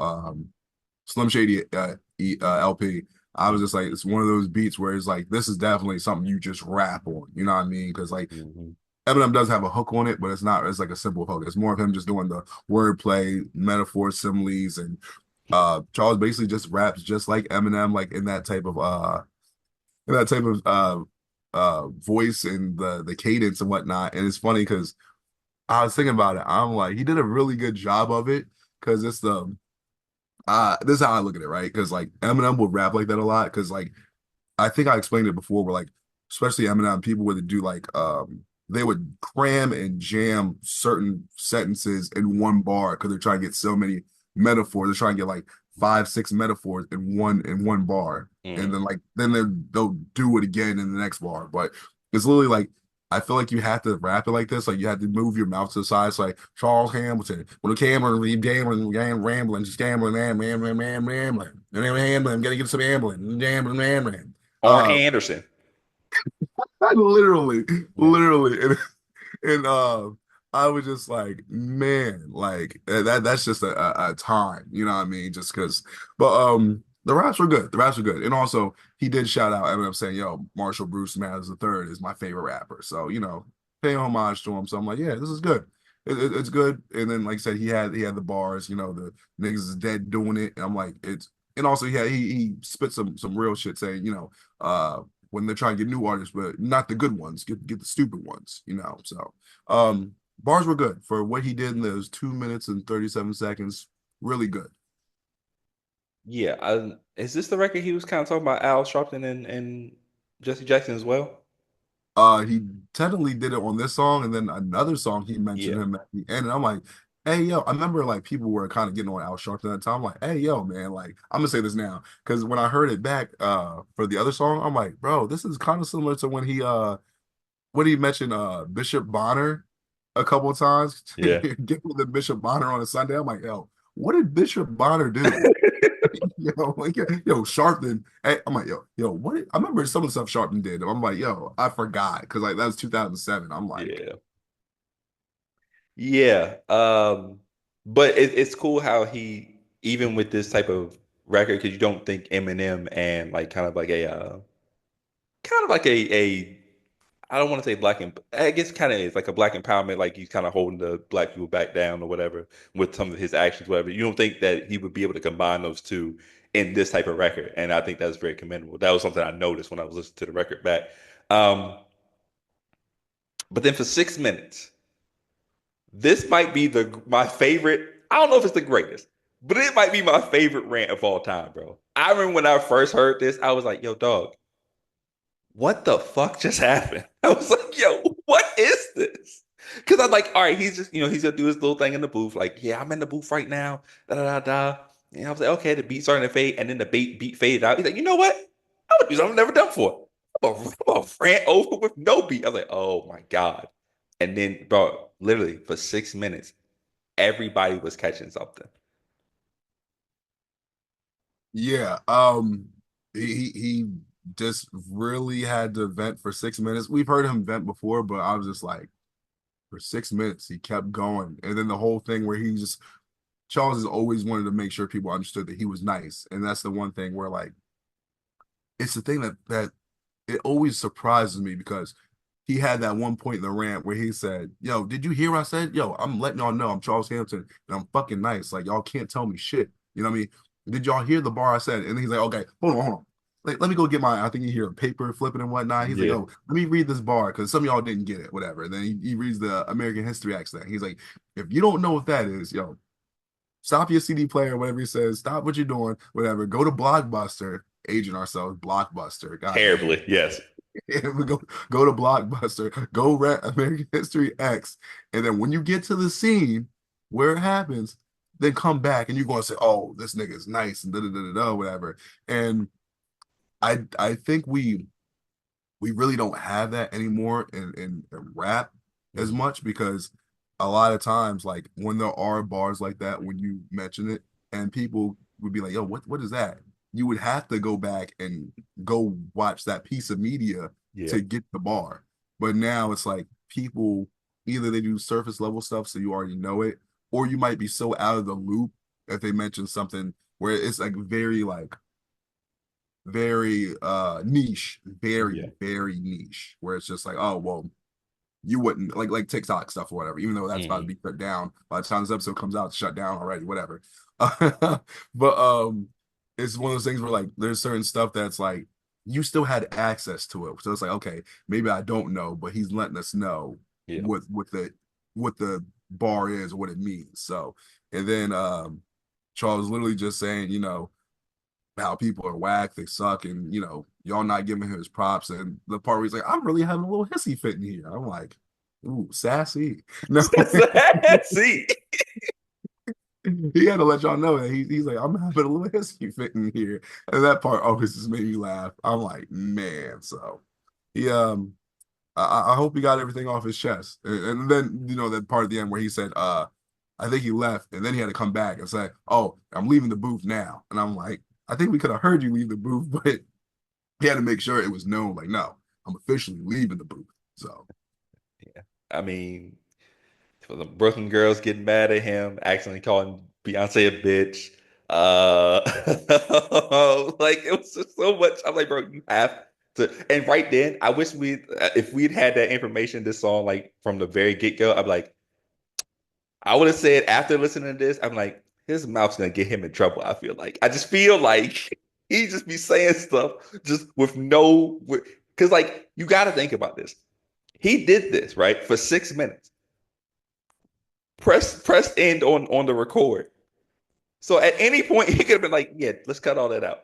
Slim Shady LP. I was just like, it's one of those beats where it's like, this is definitely something you just rap on, you know what I mean? Because like Mhm. Eminem does have a hook on it, but it's not, it's like a simple hook. It's more of him just doing the wordplay, metaphors, similes, and Charles basically just raps just like Eminem, like in that type of voice and the cadence and whatnot. And it's funny because I was thinking about it. I'm like, he did a really good job of it because it's the this is how I look at it, right? Because like Eminem would rap like that a lot. Because like I think I explained it before, where like especially Eminem, people would do like they would cram and jam certain sentences in one bar because they're trying to get so many metaphors. They're trying to get like five, six metaphors in one bar. And Mhm. then like they'll do it again in the next bar. But it's literally like I feel like you have to rap it like this. Like you have to move your mouth to the side. It's like Charles Hamilton. When the camera leave gambling, rambling, just gambling, rambling. I'm gonna get some gambling. Arn Uh, Anderson. I literally, Yeah. literally, and I was just like, man, like that's just a time, you know what I mean? Just because, but the raps were good. The raps were good, and also he did shout out Eminem saying, "Yo, Marshall Bruce Mathers the third is my favorite rapper." So paying homage to him. So I'm like, yeah, this is good. It's good. And then like I said, he had the bars. The niggas is dead doing it. And I'm like, it's and also he spit some real shit saying, when they're trying to get new artists, but not the good ones, get the stupid ones. So bars were good for what he did in those 2 minutes and 37 seconds. Really good. Yeah. Is this the record he was kind of talking about Al Sharpton and Jesse Jackson as well? He technically did it on this song, and then another song he mentioned Yeah. him at the end. And I'm like, hey yo, I remember like people were kind of getting on Al Sharpton at that time. I'm like, hey yo, man, like I'm gonna say this now. Because when I heard it back for the other song, I'm like, bro, this is kind of similar to when he mentioned Bishop Bonner a couple of times. Yeah. Get with the Bishop Bonner on a Sunday. I'm like, yo, what did Bishop Bonner do? Like, yo, Sharpton. Hey, I'm like, yo, what? I remember some of the stuff Sharpton did. I'm like, yo, I forgot because like that was 2007. I'm like, Yeah. Yeah. But it's cool how he, even with this type of record, because you don't think Eminem and like kind of like a I don't want to say I guess kind of is like a black empowerment, like he's kind of holding the black people back down or whatever with some of his actions, whatever. You don't think that he would be able to combine those two in this type of record, and I think that's very commendable. That was something I noticed when I was listening to the record back. Um, but then for 6 minutes, this might be the my favorite. I don't know if it's the greatest, but it might be my favorite rant of all time, bro. I remember when I first heard this, I was like, "Yo, dog, what the fuck just happened?" I was like, "Yo, what is this?" Because I'm like, all right, he's just, he's gonna do his little thing in the booth, like, yeah, I'm in the booth right now, da da da da. And I was like, okay, the beat's starting to fade, and then the beat faded out. He's like, you know what? I'm gonna do something I've never done before. I'm gonna rant over with no beat. I was like, oh my God. And then, bro, literally for 6 minutes, everybody was catching something. yeah, he just really had to vent for 6 minutes. We've heard him vent before, but I was just like, for 6 minutes, he kept going, and then the whole thing where he just Charles has always wanted to make sure people understood that he was nice, and that's the one thing where like it's the thing that it always surprises me because he had that one point in the rant where he said, "Yo, did you hear what I said? Yo, I'm letting y'all know I'm Charles Hampton and I'm fucking nice. Like y'all can't tell me shit. You know what I mean? Did y'all hear the bar I said?" And he's like, "Okay, hold on. Like, let me go get my. I think you hear a paper flipping and whatnot." He's like, Yeah. "Oh, let me read this bar because some of y'all didn't get it, whatever." And then he reads the American History accent. He's like, "If you don't know what that is, yo." stop your CD player, whatever he says, stop what you're doing, whatever. Go to Blockbuster, aging ourselves, Blockbuster. God dang Terribly, yes. it. We go to Blockbuster, go rent American History X, and then when you get to the scene where it happens, then come back and you're gonna say, "Oh, this nigga is nice," and da da da da whatever. And I think we really don't have that anymore in rap as Mhm. much because a lot of times, like when there are bars like that, when you mention it, and people would be like, "Yo, what is that?" You would have to go back and go watch that piece of media Yeah, to get the bar. But now it's like people either they do surface level stuff so you already know it, or you might be so out of the loop if they mention something where it's like very niche, yeah. very niche, where it's just like, oh well, you wouldn't like TikTok stuff or whatever, even though that's about to Hmm. be shut down by the time this episode comes out, it's shut down already, whatever. But it's one of those things where like there's certain stuff that's like you still had access to it. So it's like, okay, maybe I don't know, but he's letting us know Yeah. what the bar is, what it means. So and then Charles literally just saying, how people are whack, they suck, and y'all not giving him his props. And the part where he's like, I'm really having a little hissy fit in here. I'm like, ooh, sassy. No, See, he had to let y'all know that he's like, I'm having a little hissy fit in here. And that part always just made me laugh. I'm like, man, so he I hope he got everything off his chest. And then that part at the end where he said, I think he left, and then he had to come back and say, "Oh, I'm leaving the booth now." And I'm like, I think we could have heard you leave the booth, but he had to make sure it was known, like, no, I'm officially leaving the booth. So yeah. I mean, for the Brooklyn girls getting mad at him, accidentally calling Beyonce a bitch. Uh, like it was just so much. I'm like, bro, you have to. And right then, I wish if we'd had that information, this song, like from the very get go, I'm like, I would have said after listening to this, I'm like, his mouth's gonna get him in trouble. I feel like I just feel like he just be saying stuff just with no, because like you got to think about this. He did this right for 6 minutes. Press end on the record. So at any point he could have been like, yeah, let's cut all that out,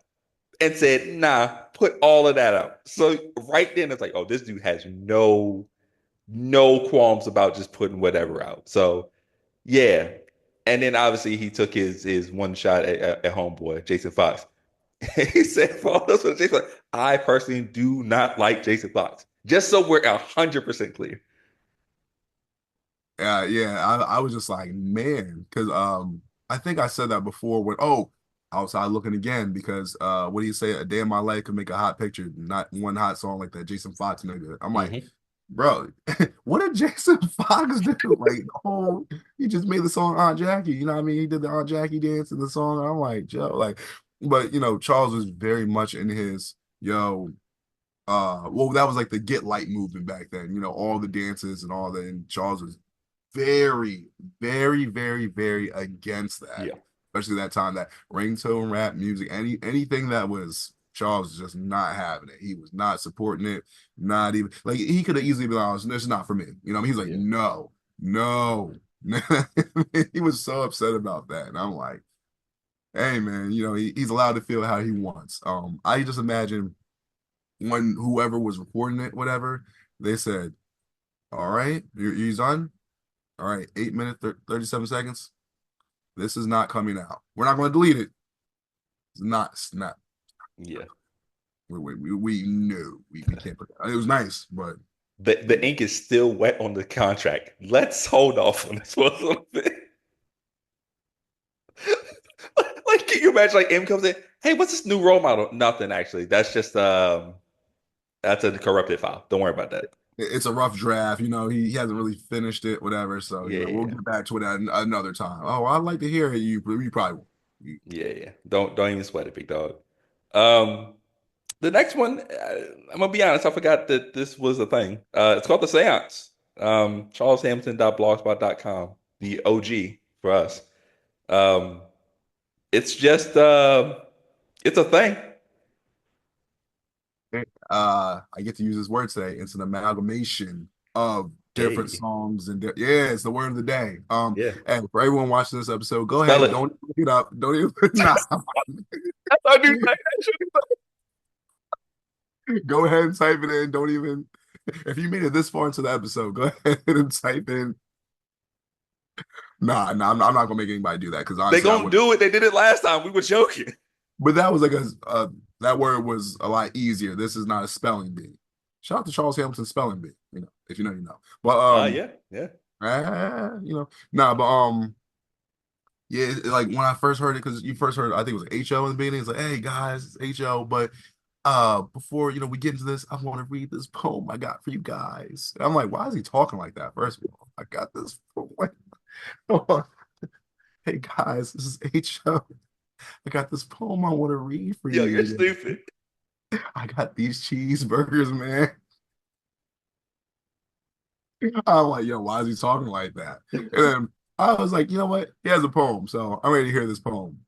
and said, nah, put all of that out. So right then it's like, oh, this dude has no qualms about just putting whatever out. So yeah. And then obviously he took his one shot at homeboy, Jason Fox. He said, for all those Jason Fox, I personally do not like Jason Fox. Just so we're 100% clear. yeah, I was just like, man, because I think I said that before when outside looking again because what do you say? A day in my life could make a hot picture, not one hot song like that Jason Fox nigga. I'm like, Hmm. bro, what did Jason Fox do? Like, oh, he just made the song Aunt Jackie. You know what I mean? He did the Aunt Jackie dance in the song. I'm like, Joe, like, but Charles was very much in his well, that was like the Get Light movement back then. All the dances and all that. And Charles was very, very, very, very against that, Yeah, especially that time. That ringtone rap music, anything that was Charles was just not having it. He was not supporting it. Not even like he could have easily been honest. This is not for me. He's like, yeah, no, no. He was so upset about that, and I'm like, hey man, he's allowed to feel how he wants. I just imagine when whoever was recording it, whatever, they said, all right, you're done. All right, 8 minutes, 37 seconds. This is not coming out. We're not going to delete it. It's not. yeah. We knew we can't put that. It was nice, but The ink is still wet on the contract. Let's hold off on this one a little bit. Like, can you imagine like M comes in, hey, what's this new role model? Nothing actually. That's a corrupted file. Don't worry about that. it's a rough draft. He hasn't really finished it, whatever. So, Yeah, we'll yeah, get back to it at another time. Oh, I'd like to hear it. You probably won't. yeah, yeah. Don't even sweat it, big dog. Um, the next one, I'm gonna be honest, I forgot that this was a thing. It's called the Seance. CharlesHamilton.blogspot.com, the OG for us. Um, it's just it's a thing. I get to use this word today. It's an amalgamation of different Hey, songs and yeah, it's the word of the day. yeah. And for everyone watching this episode, go Spell ahead, it. don't look it up, don't even nah, I do think go ahead and type it in. Don't even if you made it this far into the episode, go ahead and type in. Nah, I'm not gonna make anybody do that because they honestly, I gonna wouldn't. do it. They did it last time. We were joking. But that was like that word was a lot easier. This is not a spelling bee. Shout out to Charles Hamilton spelling bee. You know, if you know, you know. But Yeah, yeah, nah, but yeah, like when I first heard it, because you first heard, I think it was like HO in the beginning. It's like, hey guys, it's HO. But before we get into this, I want to read this poem I got for you guys. And I'm like, why is he talking like that? First of all, I got this poem. Hey guys, this is HO. I got this poem I want to read for yo, you're you today. stupid. I got these cheeseburgers, man. I'm like, yo, why is he talking like that? And then I was like, you know what? He has a poem, so I'm ready to hear this poem.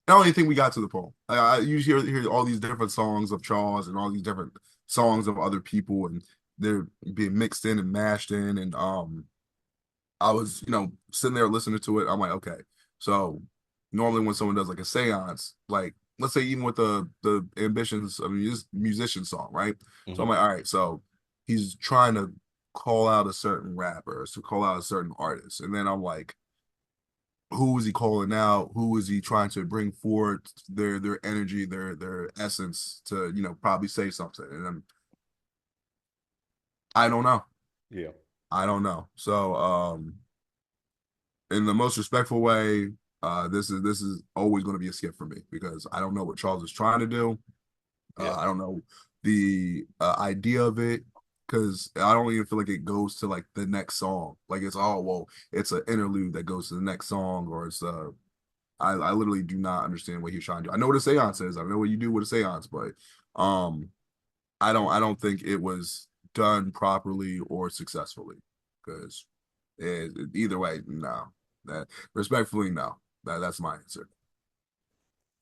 I don't even think we got to the poem. I usually hear all these different songs of Charles and all these different songs of other people, and they're being mixed in and mashed in. And I was, sitting there listening to it. I'm like, okay. So normally when someone does like a seance, like let's say even with the ambitions of a musician song, right? So I'm Hmm. like, all right, so he's trying to call out a certain rapper, to call out a certain artist, and then I'm like, who is he calling out? Who is he trying to bring forward their energy, their essence to probably say something? And then I don't know. Yeah, I don't know. So in the most respectful way, this is always going to be a skip for me because I don't know what Charles is trying to do. yeah, I don't know the idea of it because I don't even feel like it goes to like the next song. Like it's well, it's an interlude that goes to the next song, or it's I literally do not understand what he's trying to do. I know what a seance is. I know what you do with a seance, but um, I don't think it was done properly or successfully because either way, no. That respectfully, no. That's my answer.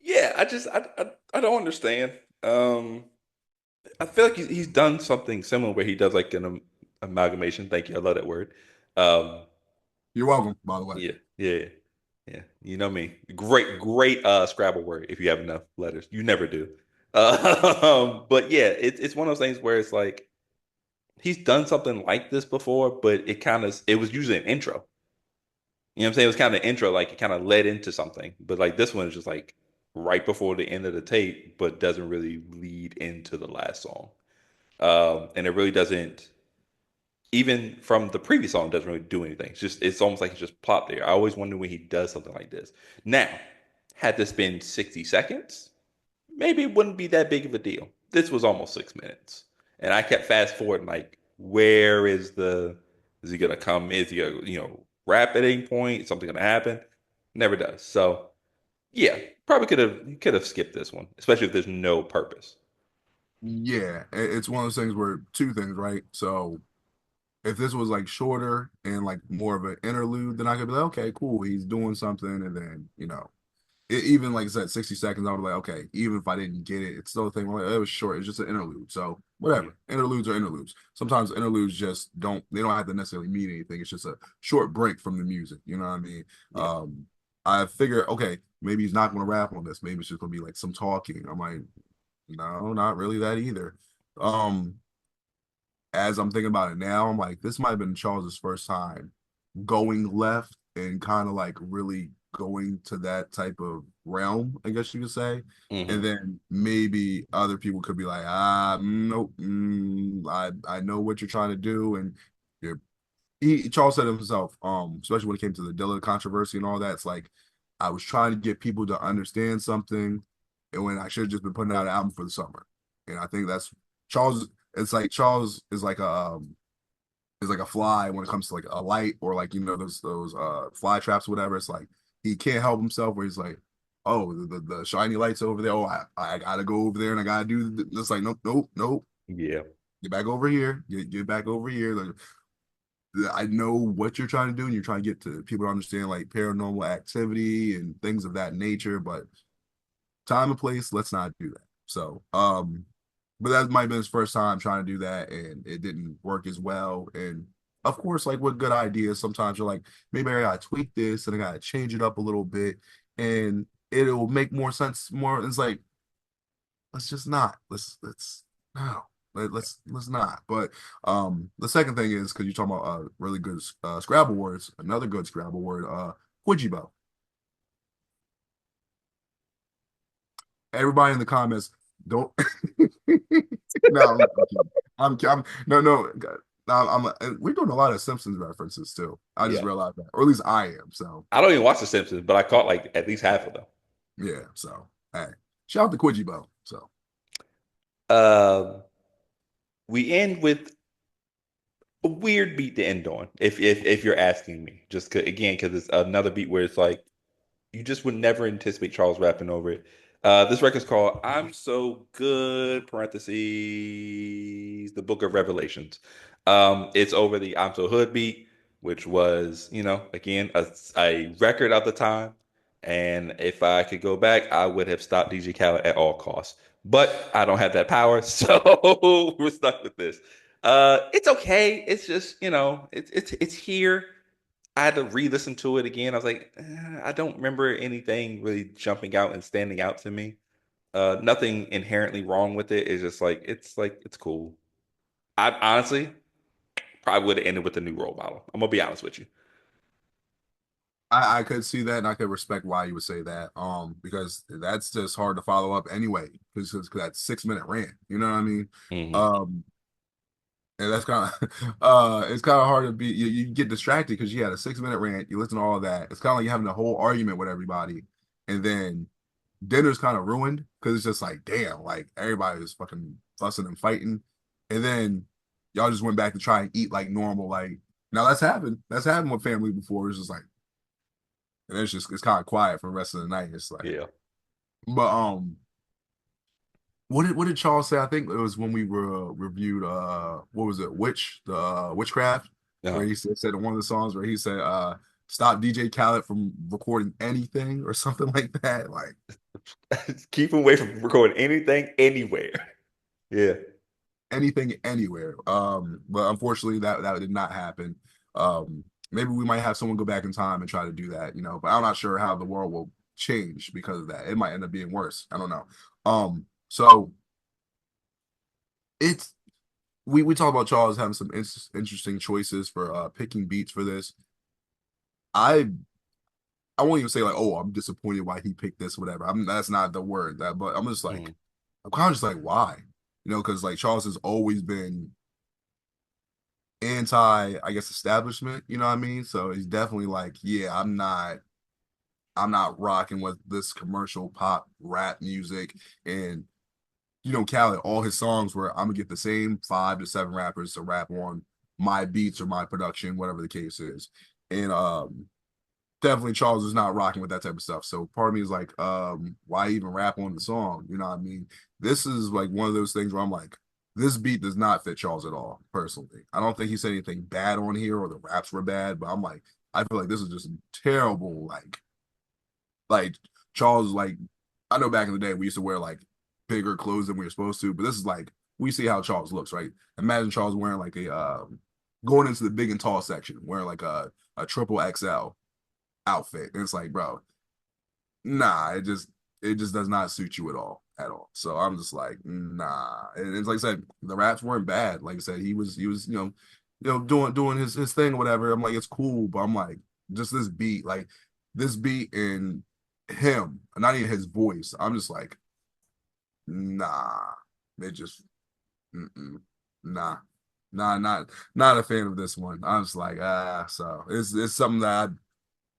yeah. I don't understand. I feel like he's done something similar where he does like an amalgamation. Thank you. I love that word. Um, You're welcome, by the way. yeah, yeah, yeah. You know me. Great, great Scrabble word if you have enough letters. You never do. But yeah, it's one of those things where it's like he's done something like this before, but it was usually an intro. You know what I'm saying? It was kind of an intro, like it kind of led into something. But like this one is just like right before the end of the tape, but doesn't really lead into the last song. And it really doesn't, even from the previous song, doesn't really do anything. It's almost like it's just plopped there. I always wonder when he does something like this. Now, had this been 60 seconds, maybe it wouldn't be that big of a deal. This was almost 6 minutes. And I kept fast forwarding, like, is he gonna come? Is he gonna, rap at any point? Something gonna happen? Never does. So yeah, probably could have skipped this one, especially if there's no purpose. Yeah, it's one of those things where two things, right? So if this was like shorter and like more of an interlude, then I could be like, okay, cool, he's doing something, and then even like I said, 60 seconds, I was like, okay, even if I didn't get it, it's still a thing. Like, it was short, it's just an interlude, so Yeah, whatever. Interludes are interludes. Sometimes interludes just don't have to necessarily mean anything. It's just a short break from the music. You know what I mean? yeah, Um, I figure, okay, maybe he's not going to rap on this. Maybe it's just going to be like some talking. I'm like, no, not really that either. Um, as I'm thinking about it now, I'm like, this might have been Charles's first time going left and kind of like really going to that type of realm, I guess you could say. And hmm, then maybe other people could be like, nope, I know what you're trying to do, and you're Charles said himself, especially when it came to the Dilla controversy and all that, it's like I was trying to get people to understand something, and when I should have just been putting out an album for the summer. And I think that's Charles. It's like Charles is like a fly when it comes to like a light or like those fly traps or whatever. It's like he can't help himself where he's like, oh, the shiny lights over there. Oh, I gotta go over there and I gotta do this. Like nope, nope, nope. yeah, Get back over here. Get back over here. Like, I know what you're trying to do, and you're trying to get to people to understand like paranormal activity and things of that nature. But time and place, let's not do that. So, but that might have been his first time trying to do that, and it didn't work as well. And of course, like with good ideas, sometimes you're like, maybe I gotta tweak this and I gotta change it up a little bit, and it'll make more sense. More, it's like let's just not. Let's no. Let's not. But the second thing is because you're talking about really good Scrabble words. Another good Scrabble word, Quijibo. Everybody in the comments, don't. No, I'm kidding. No, no. We're doing a lot of Simpsons references too. I just Yeah. realized that, or at least I am. So I don't even watch The Simpsons, but I caught like at least half of them. yeah. So hey, shout out to Quijibo. So Um, we end with a weird beat to end on, if you're asking me, just again because it's another beat where it's like you just would never anticipate Charles rapping over it. This record's called "I'm So Good" (parentheses the Book of Revelations). It's over the "I'm So Hood" beat, which was again a record of the time. And if I could go back, I would have stopped DJ Khaled at all costs. But I don't have that power, so we're stuck with this. It's okay. It's just it's here. I had to re-listen to it again. I was like, I don't remember anything really jumping out and standing out to me. Nothing inherently wrong with it. It's just like it's cool. I honestly probably would have ended with a new role model. I'm gonna be honest with you. I could see that, and I could respect why you would say that. Because that's just hard to follow up anyway, because that 6 minute rant. You know what I mean? Hmm. Um, and that's kind of it's kind of hard to be. You get distracted because you had a 6 minute rant. You listen to all of that. It's kind of like you're having a whole argument with everybody, and then dinner's kind of ruined because it's just like, damn, like everybody was fucking fussing and fighting, and then y'all just went back to try and eat like normal. Like now that's happened. That's happened with family before. It's just like, and it's kind of quiet for the rest of the night. It's like, Yeah. but what did Charles say? I think it was when we were reviewed what was it, the witchcraft, where Uh-huh. he said in one of the songs where he said stop DJ Khaled from recording anything or something like that. Like Keep away from recording anything anywhere. Yeah. anything anywhere. But unfortunately that did not happen. Um, maybe we might have someone go back in time and try to do that, but I'm not sure how the world will change because of that. It might end up being worse. I don't know. So it's we talk about Charles having some interesting choices for picking beats for this. I I won't even say like, oh, I'm disappointed why he picked this, whatever. That's not the word that, but I'm just like, Mhm. I'm kind of just like, why? Because like Charles has always been anti, I guess, establishment. You know what I mean? So he's definitely like, yeah, I'm not rocking with this commercial pop rap music. And Khaled, all his songs were I'm gonna get the same 5 to 7 rappers to rap on my beats or my production, whatever the case is. And definitely Charles is not rocking with that type of stuff. So part of me is like, why even rap on the song? You know what I mean? This is like one of those things where I'm like, this beat does not fit Charles at all, personally. I don't think he said anything bad on here or the raps were bad, but I'm like, I feel like this is just terrible, like Charles, like I know back in the day we used to wear like bigger clothes than we were supposed to, but this is like we see how Charles looks, right? Imagine Charles wearing like a going into the big and tall section, wearing like a triple XL outfit. And it's like, bro, nah, it just does not suit you at all. So I'm just like, nah. And it's like I said, the raps weren't bad. Like I said, he was doing his thing or whatever. I'm like, it's cool, but I'm like, just this beat and him, not even his voice. I'm just like, nah. It just mm-mm, nah. Nah, not a fan of this one. I'm just like, so it's something that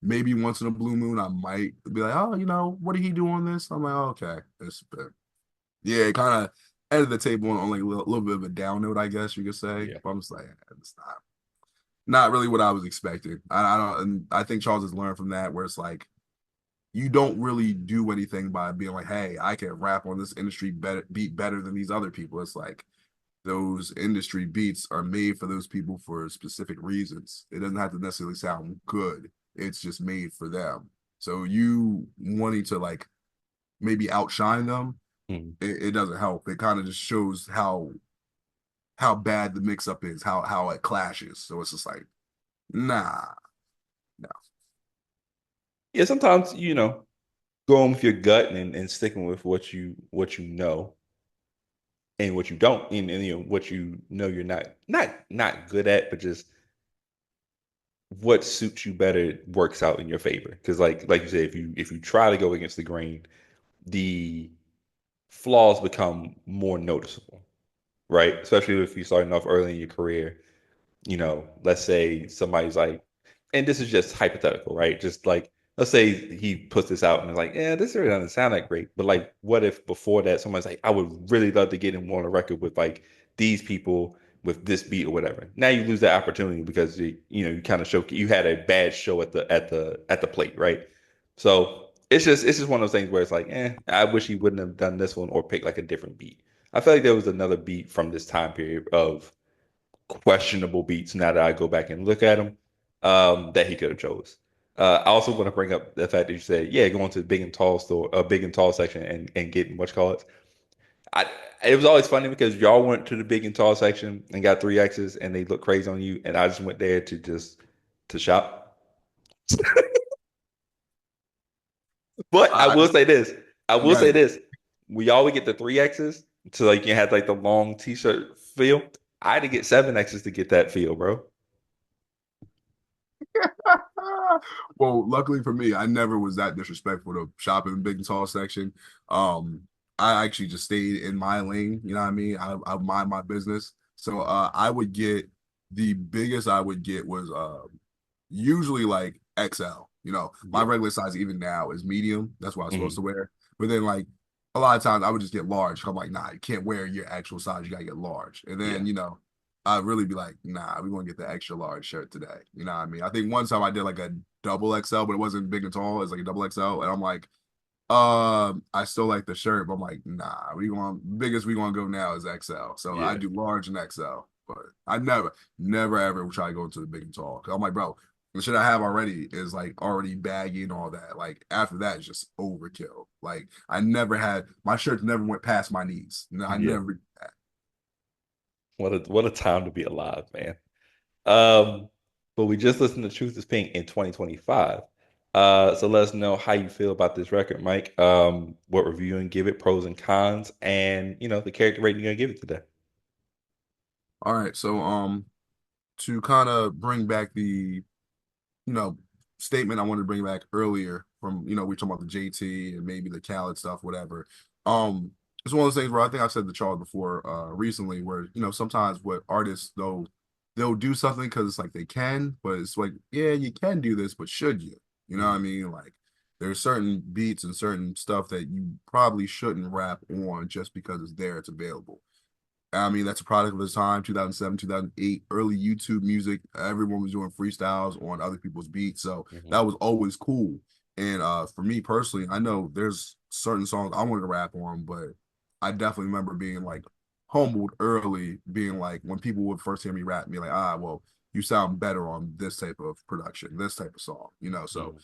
maybe once in a blue moon, I might be like, oh, what did he do on this? I'm like, oh, okay. Yeah, it kind of ended the table on like a little bit of a down note, I guess you could say. Yeah. But I'm just like, it's not really what I was expecting. I don't, and I think Charles has learned from that, where it's like you don't really do anything by being like, hey, I can rap on this industry beat better than these other people. It's like those industry beats are made for those people for specific reasons. It doesn't have to necessarily sound good. It's just made for them. So you wanting to like maybe outshine them, Mhm. it doesn't help. It kind of just shows how how bad the mix up is, how it clashes. So it's just like, nah, no. Yeah, sometimes, going with your gut and sticking with what you know and what you don't, and what you know you're not good at, but just what suits you better works out in your favor. Because like you said, if you try to go against the grain, the flaws become more noticeable, right? Especially if you're starting off early in your career. Let's say somebody's like, and this is just hypothetical, right? Just like, let's say he puts this out and is like, yeah, this really doesn't sound that great. But like, what if before that somebody's like, I would really love to get him on a record with like these people with this beat or whatever. Now you lose that opportunity because you kind of you had a bad show at the plate, right? So it's just one of those things where it's like, I wish he wouldn't have done this one or picked like a different beat. I feel like there was another beat from this time period of questionable beats now that I go back and look at them that he could have chose. I also want to bring up the fact that you said, yeah, going to the big and tall store, big and tall section and getting what you call it. I it was always funny because y'all went to the big and tall section and got three X's and they look crazy on you, and I just went there to shop. But I I will say this, I will say again, this: we always get the three X's, so like you had like the long T-shirt feel. I had to get seven X's to get that feel, bro. well, luckily for me, I never was that disrespectful to shopping in the big and tall section. Um, I actually just stayed in my lane. You know what I mean? I mind my business. So I would get the biggest I would get was usually like XL. You know, my Yeah. regular size even now is medium. That's what I'm supposed to Mhm. wear. But then like a lot of times I would just get large. I'm like, nah, you can't wear your actual size. You gotta get large. And Yeah. then I'd really be like, nah, we're gonna get the extra large shirt today. You know what I mean? I think one time I did like a double XL, but it wasn't big and tall. It's like a double XL, and I'm like, I still like the shirt, but I'm like, nah, we going biggest we gonna go now is XL. So I Yeah. do large and XL, but I never ever try to go to the big and tall. Cause I'm like, bro, the shit I have already is like already baggy and all that. Like after that, it's just overkill. Like I never had my shirts never went past my knees. You know, I Yeah. never. What a time to be alive, man. Um, but we just listened to Truth is Pink in 2025. So let us know how you feel about this record, Mike. What review you and give it, pros and cons, and the character rating you're gonna give it today. All right, so to kind of bring back the you know, statement I wanted to bring back earlier from, we talking about the JT and maybe the Khaled stuff, whatever. It's one of those things where I think I've said to Charles before, recently, where, sometimes what artists they'll do something because it's like they can, but it's like, yeah, you can do this, but should you? You know what I Mhm. mean? Like there's certain beats and certain stuff that you probably shouldn't rap on just because it's there, it's available. I mean, that's a product of the time, 2007, 2008, early YouTube music. Everyone was doing freestyles on other people's beats. So Mhm. that was always cool. And for me personally, I know there's certain songs I wanted to rap on, but I definitely remember being like humbled early, being like when people would first hear me rap, me like, well, you sound better on this type of production, this type of song. So Mhm.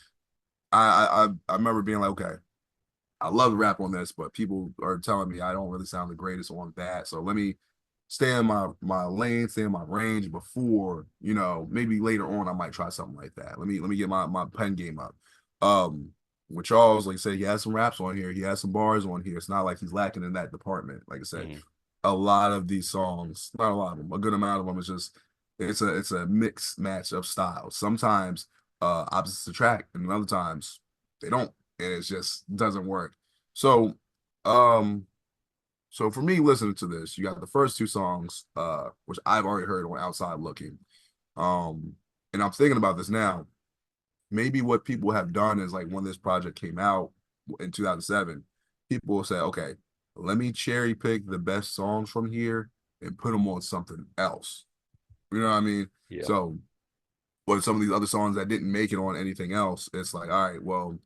I remember being like, okay, I love to rap on this, but people are telling me I don't really sound the greatest on that. So let me stay in my lane, stay in my range before, maybe later on I might try something like that. Let me get my pen game up. Um with Charles, like I said, he has some raps on here, he has some bars on here. It's not like he's lacking in that department. Like I said, Mhm. a lot of these songs, not a lot of them, a good amount of them is just it's a mixed match of styles. Sometimes opposites attract, and other times they don't, and it just doesn't work. So, um, so for me, listening to this, you got the first two songs, which I've already heard on Outside Looking. Um, and I'm thinking about this now. Maybe what people have done is like when this project came out in 2007, people will say, okay, let me cherry pick the best songs from here and put them on something else. You know what I mean? Yeah. So, but some of these other songs that didn't make it on anything else, it's like, all right, well,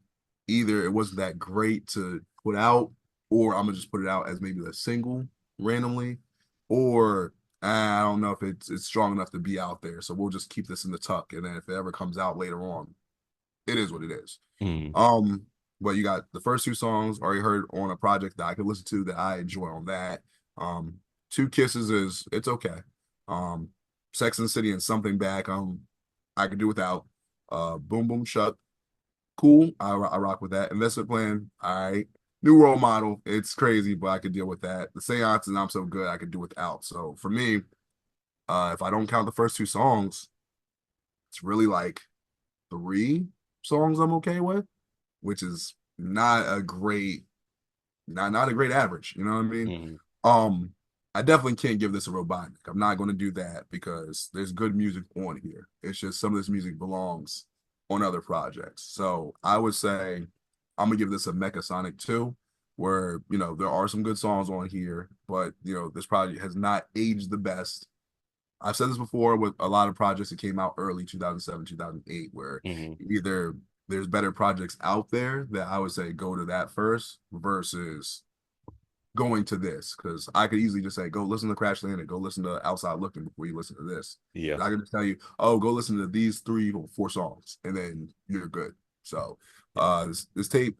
either it wasn't that great to put out, or I'm gonna just put it out as maybe a single randomly, or I don't know if it's strong enough to be out there. So we'll just keep this in the tuck, and then if it ever comes out later on, it is what it is. Mhm. Um, but you got the first two songs already heard on a project that I could listen to that I enjoy on that. Um, Two Kisses is it's okay. Um, Sex and the City and Something Back, I could do without. Boom Boom Shut, cool. I rock with that. Investment Plan, all right. New Role Model, it's crazy, but I could deal with that. The Seance and I'm So Good, I could do without. So for me, if I don't count the first two songs, it's really like three songs I'm okay with, which is not a great average. You know what I mean? Mhm. Um, I definitely can't give this a Robotnik. I'm not going to do that because there's good music on here. It's just some of this music belongs on other projects. So I would say I'm gonna give this a Mecha Sonic 2, where there are some good songs on here, but this project has not aged the best. I've said this before with a lot of projects that came out early 2007, 2008, where Mhm. either there's better projects out there that I would say go to that first versus going to this, because I could easily just say go listen to Crash Landing, go listen to Outside Looking before you listen to this. Yeah. But I can just tell you, oh, go listen to these three or four songs, and then you're good. So Yeah. this tape,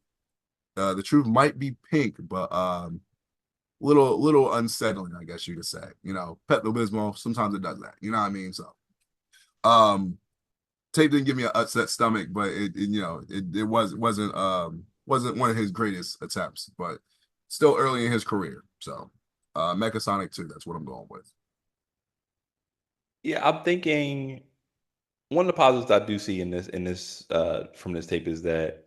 the truth might be pink, but little unsettling, I guess you could say. Pepto Bismol, sometimes it does that. You know what I mean? So um tape didn't give me an upset stomach, but it wasn't one of his greatest attempts, but still early in his career. So Mecha Sonic 2, that's what I'm going with. Yeah, I'm thinking one of the positives I do see in this from this tape is that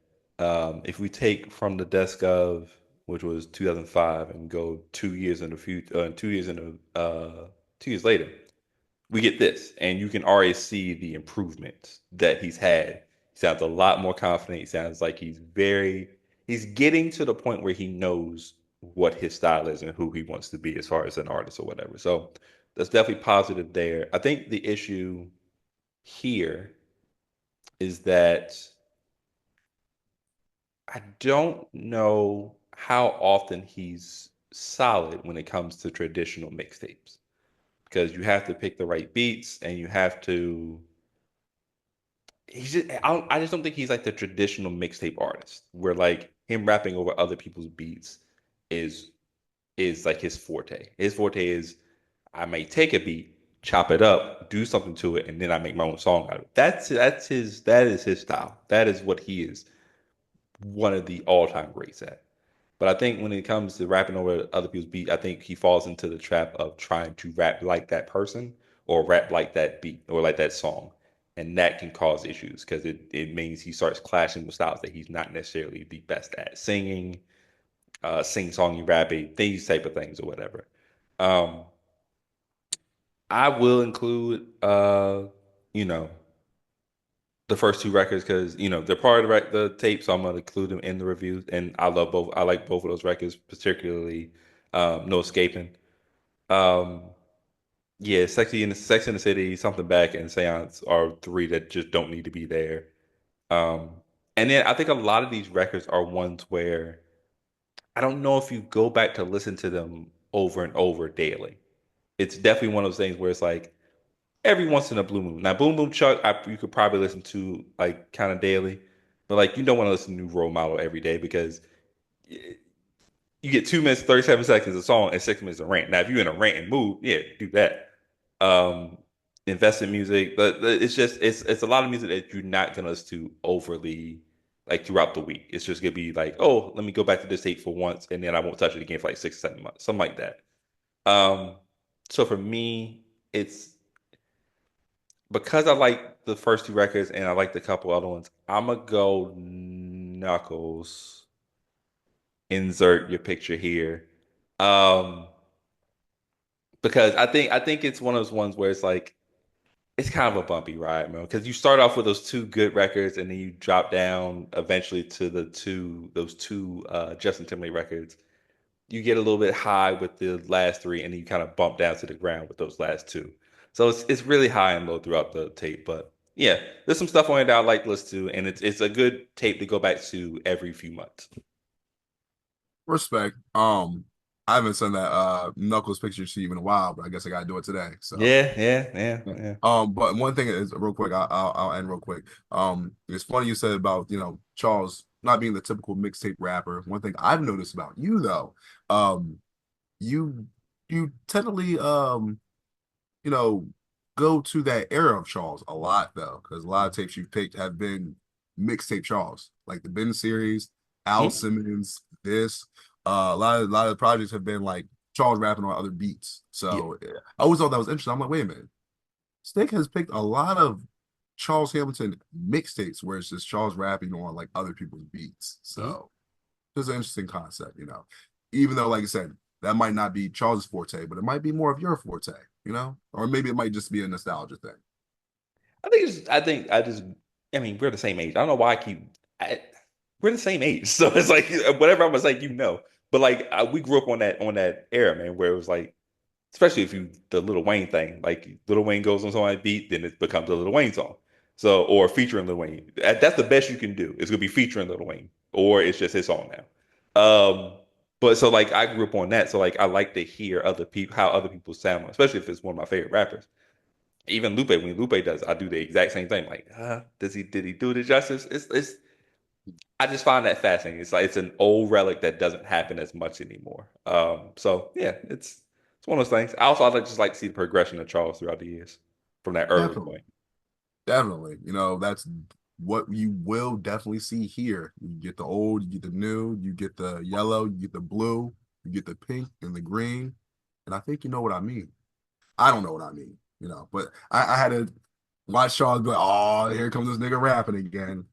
if we take from the desk of which was 2005 and go 2 years in the future, 2 years in the 2 years later, we get this, and you can already see the improvements that he's had. He sounds a lot more confident. He sounds like he's getting to the point where he knows what his style is and who he wants to be as far as an artist or whatever. So that's definitely positive there. I think the issue here is that I don't know how often he's solid when it comes to traditional mixtapes because you have to pick the right beats and you have to I just don't think he's like the traditional mixtape artist where like him rapping over other people's beats is is like his forte. His forte is I may take a beat, chop it up, do something to it, and then I make my own song out of it. That is his style. That is what he is one of the all time greats at. But I think when it comes to rapping over other people's beat, I think he falls into the trap of trying to rap like that person or rap like that beat or like that song. And that can cause issues because it means he starts clashing with styles that he's not necessarily the best at singing, sing songy rapping, these type of things or whatever. Um, I will include, you know, the first two records because they're part of the tape, so I'm gonna include them in the review. And I love both. I like both of those records, particularly No Escaping. Um, yeah, Sex in the City, Something Back, and Seance are three that just don't need to be there. Um, and then I think a lot of these records are ones where I don't know if you go back to listen to them over and over daily. It's definitely one of those things where it's like every once in a blue moon. Now, Boom Boom Chuck, you could probably listen to like kind of daily, but like you don't want to listen to New Role Model every day because you get 2 minutes, 37 seconds of song and 6 minutes of rant. Now, if you're in a ranting mood, yeah, do that. Um, invest in music, but it's just it's a lot of music that you're not gonna listen to overly like throughout the week. It's just gonna be like, oh, let me go back to this tape for once, and then I won't touch it again for like 6, 7 months, something like that. Um, so for me, it's because I like the first two records and I like the couple other ones, I'm gonna go Knuckles. Insert your picture here. Um, because I think it's one of those ones where it's like it's kind of a bumpy ride, man. Because you start off with those two good records and then you drop down eventually to those two Justin Timberlake records. You get a little bit high with the last three, and then you kind of bump down to the ground with those last two. So it's really high and low throughout the tape. But yeah, there's some stuff on it that I like to listen to, and it's a good tape to go back to every few months. Respect. I haven't sent that Knuckles picture to you in a while, but I guess I gotta do it today. So Yeah, yeah, yeah, yeah. yeah. But one thing is real quick, I'll end real quick. It's funny you said about Charles not being the typical mixtape rapper. One thing I've noticed about you though, you you tentatively you know, go to that era of Charles a lot though, because a lot of tapes you've picked have been mixtape Charles, like the Ben series, Al Mm, Simmons, this. A lot of the projects have been like Charles rapping on other beats. yeah. So I always thought that was interesting. I'm like, wait a minute. Stick has picked a lot of Charles Hamilton mixtapes where it's just Charles rapping on like other people's beats. Mm. So it's an interesting concept, you know. Even though, like I said, that might not be Charles's forte, but it might be more of your forte, you know, or maybe it might just be a nostalgia thing. I just, I mean, we're the same age. I don't know why I, we're the same age. So it's like, whatever I'm gonna say, but like, we grew up on that era, man, where it was like, especially if you, the Lil Wayne thing, like Lil Wayne goes on somebody's beat, then it becomes a Lil Wayne song. So, or featuring Lil Wayne. That's the best you can do. It's gonna be featuring Lil Wayne, or it's just his song now. But so like I grew up on that. So like I like to hear other people, how other people sound, especially if it's one of my favorite rappers. Even Lupe, when Lupe does, I do the exact same thing. Like, did he do the justice? It's I just find that fascinating. It's like it's an old relic that doesn't happen as much anymore. So yeah, it's one of those things. I just like to see the progression of Charles throughout the years from that early Definitely, point. definitely. You know, that's what you will definitely see here. You get the old, you get the new, you get the yellow, you get the blue, you get the pink and the green. And I think you know what I mean. I don't know what I mean, you know, but I had to watch Charles be like, oh, here comes this nigga rapping again.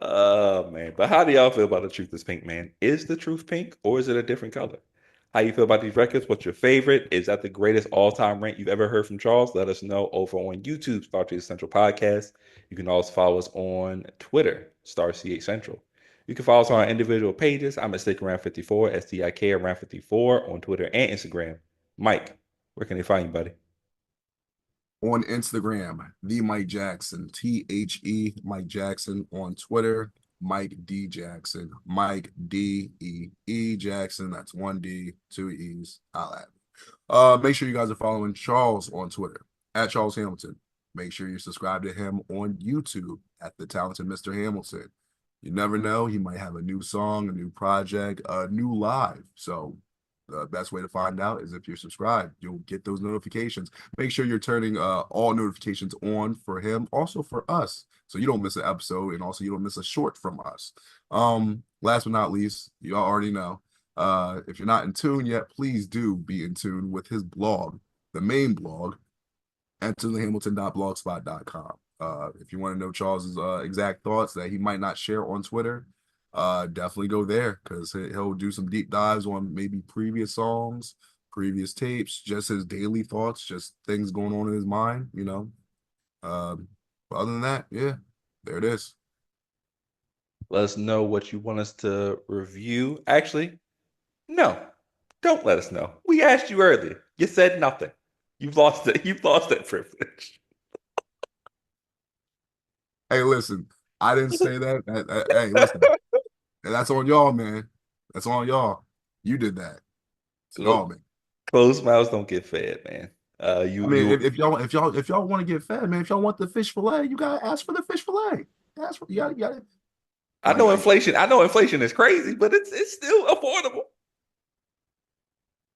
Oh man, but how do y'all feel about The Truth Is Pink, man? Is the truth pink or is it a different color? How you feel about these records? What's your favorite? Is that the greatest all-time rant you've ever heard from Charles? Let us know over on YouTube, StarCHaser Central Podcast. You can also follow us on Twitter, StarCH Central. You can follow us on our individual pages. I'm at Stick Around 54, STIK Around 54 on Twitter and Instagram. Mike, where can they find you, buddy? On Instagram, the Mike Jackson, Mike Jackson. On Twitter, Mike D Jackson, Mike D Jackson. That's one D, two E's. I'll add. Make sure you guys are following Charles on Twitter at Charles Hamilton. Make sure you subscribe to him on YouTube at the Talented Mr. Hamilton. You never know, he might have a new song, a new project, a new live. So the best way to find out is if you're subscribed. You'll get those notifications. Make sure you're turning all notifications on for him, also for us, so you don't miss an episode, and also you don't miss a short from us. Last but not least, you all already know. If you're not in tune yet, please do be in tune with his blog, the main blog, at ToTheHamilton.blogspot.com. If you want to know Charles's exact thoughts that he might not share on Twitter, definitely go there because he'll do some deep dives on maybe previous songs, previous tapes, just his daily thoughts, just things going on in his mind, you know. But other than that, yeah, there it is. Let us know what you want us to review. Actually, no, don't let us know. We asked you earlier. You said nothing. You've lost it. You've lost that privilege. Hey, listen, I didn't say that. Hey, listen, that's on y'all, man. That's on y'all. You did that. It's y'all, Look, man. closed mouths don't get fed, man. I You mean, you. if y'all want to get fed, man, if y'all want the fish fillet, you gotta ask for the fish fillet. Ask for you gotta I like know inflation. I know inflation is crazy, but it's still affordable.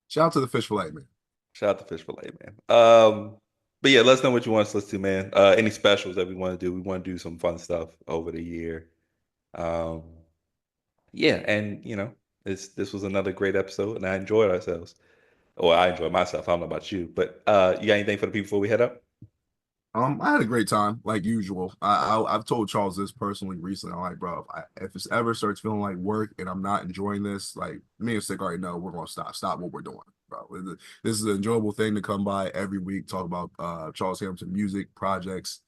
shout out to the fish fillet, man. Shout out to Fish Fillet, man. But yeah, let us know what you want us to listen to, man. Any specials that we want to do. We want to do some fun stuff over the year. Um, yeah, and this was another great episode, and I enjoyed ourselves. Or I enjoyed myself. I don't know about you, but you got anything for the people before we head up? I had a great time, like usual. I've told Charles this personally recently. I'm like, bro, if it ever starts feeling like work and I'm not enjoying this, like me and Stick already know we're gonna stop what we're doing, bro. This is an enjoyable thing to come by every week, talk about Charles Hamilton music, projects,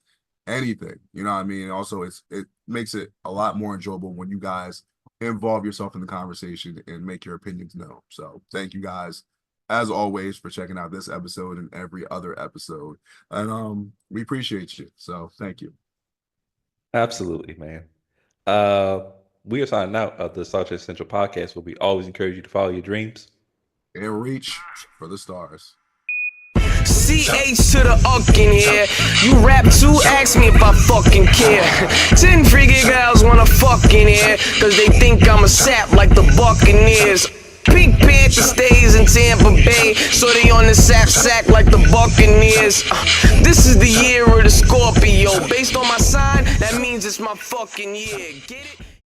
anything. You know what I mean? Also, it makes it a lot more enjoyable when you guys involve yourself in the conversation and make your opinions known. So thank you guys as always for checking out this episode and every other episode. And we appreciate you. So thank you. Absolutely, man. Uh, we are signing out of the StarCHaser Central podcast where we always encourage you to follow your dreams. And reach for the stars. CH to the uck in here. You rap too, ask me if I fucking care. 10 freaky girls wanna fuck in here, cause they think I'm a sap like the Buccaneers. Pink Panther stays in Tampa Bay, so they on the sack like the Buccaneers. This is the year of the Scorpio. Based on my sign, that means it's my fucking year. Get it?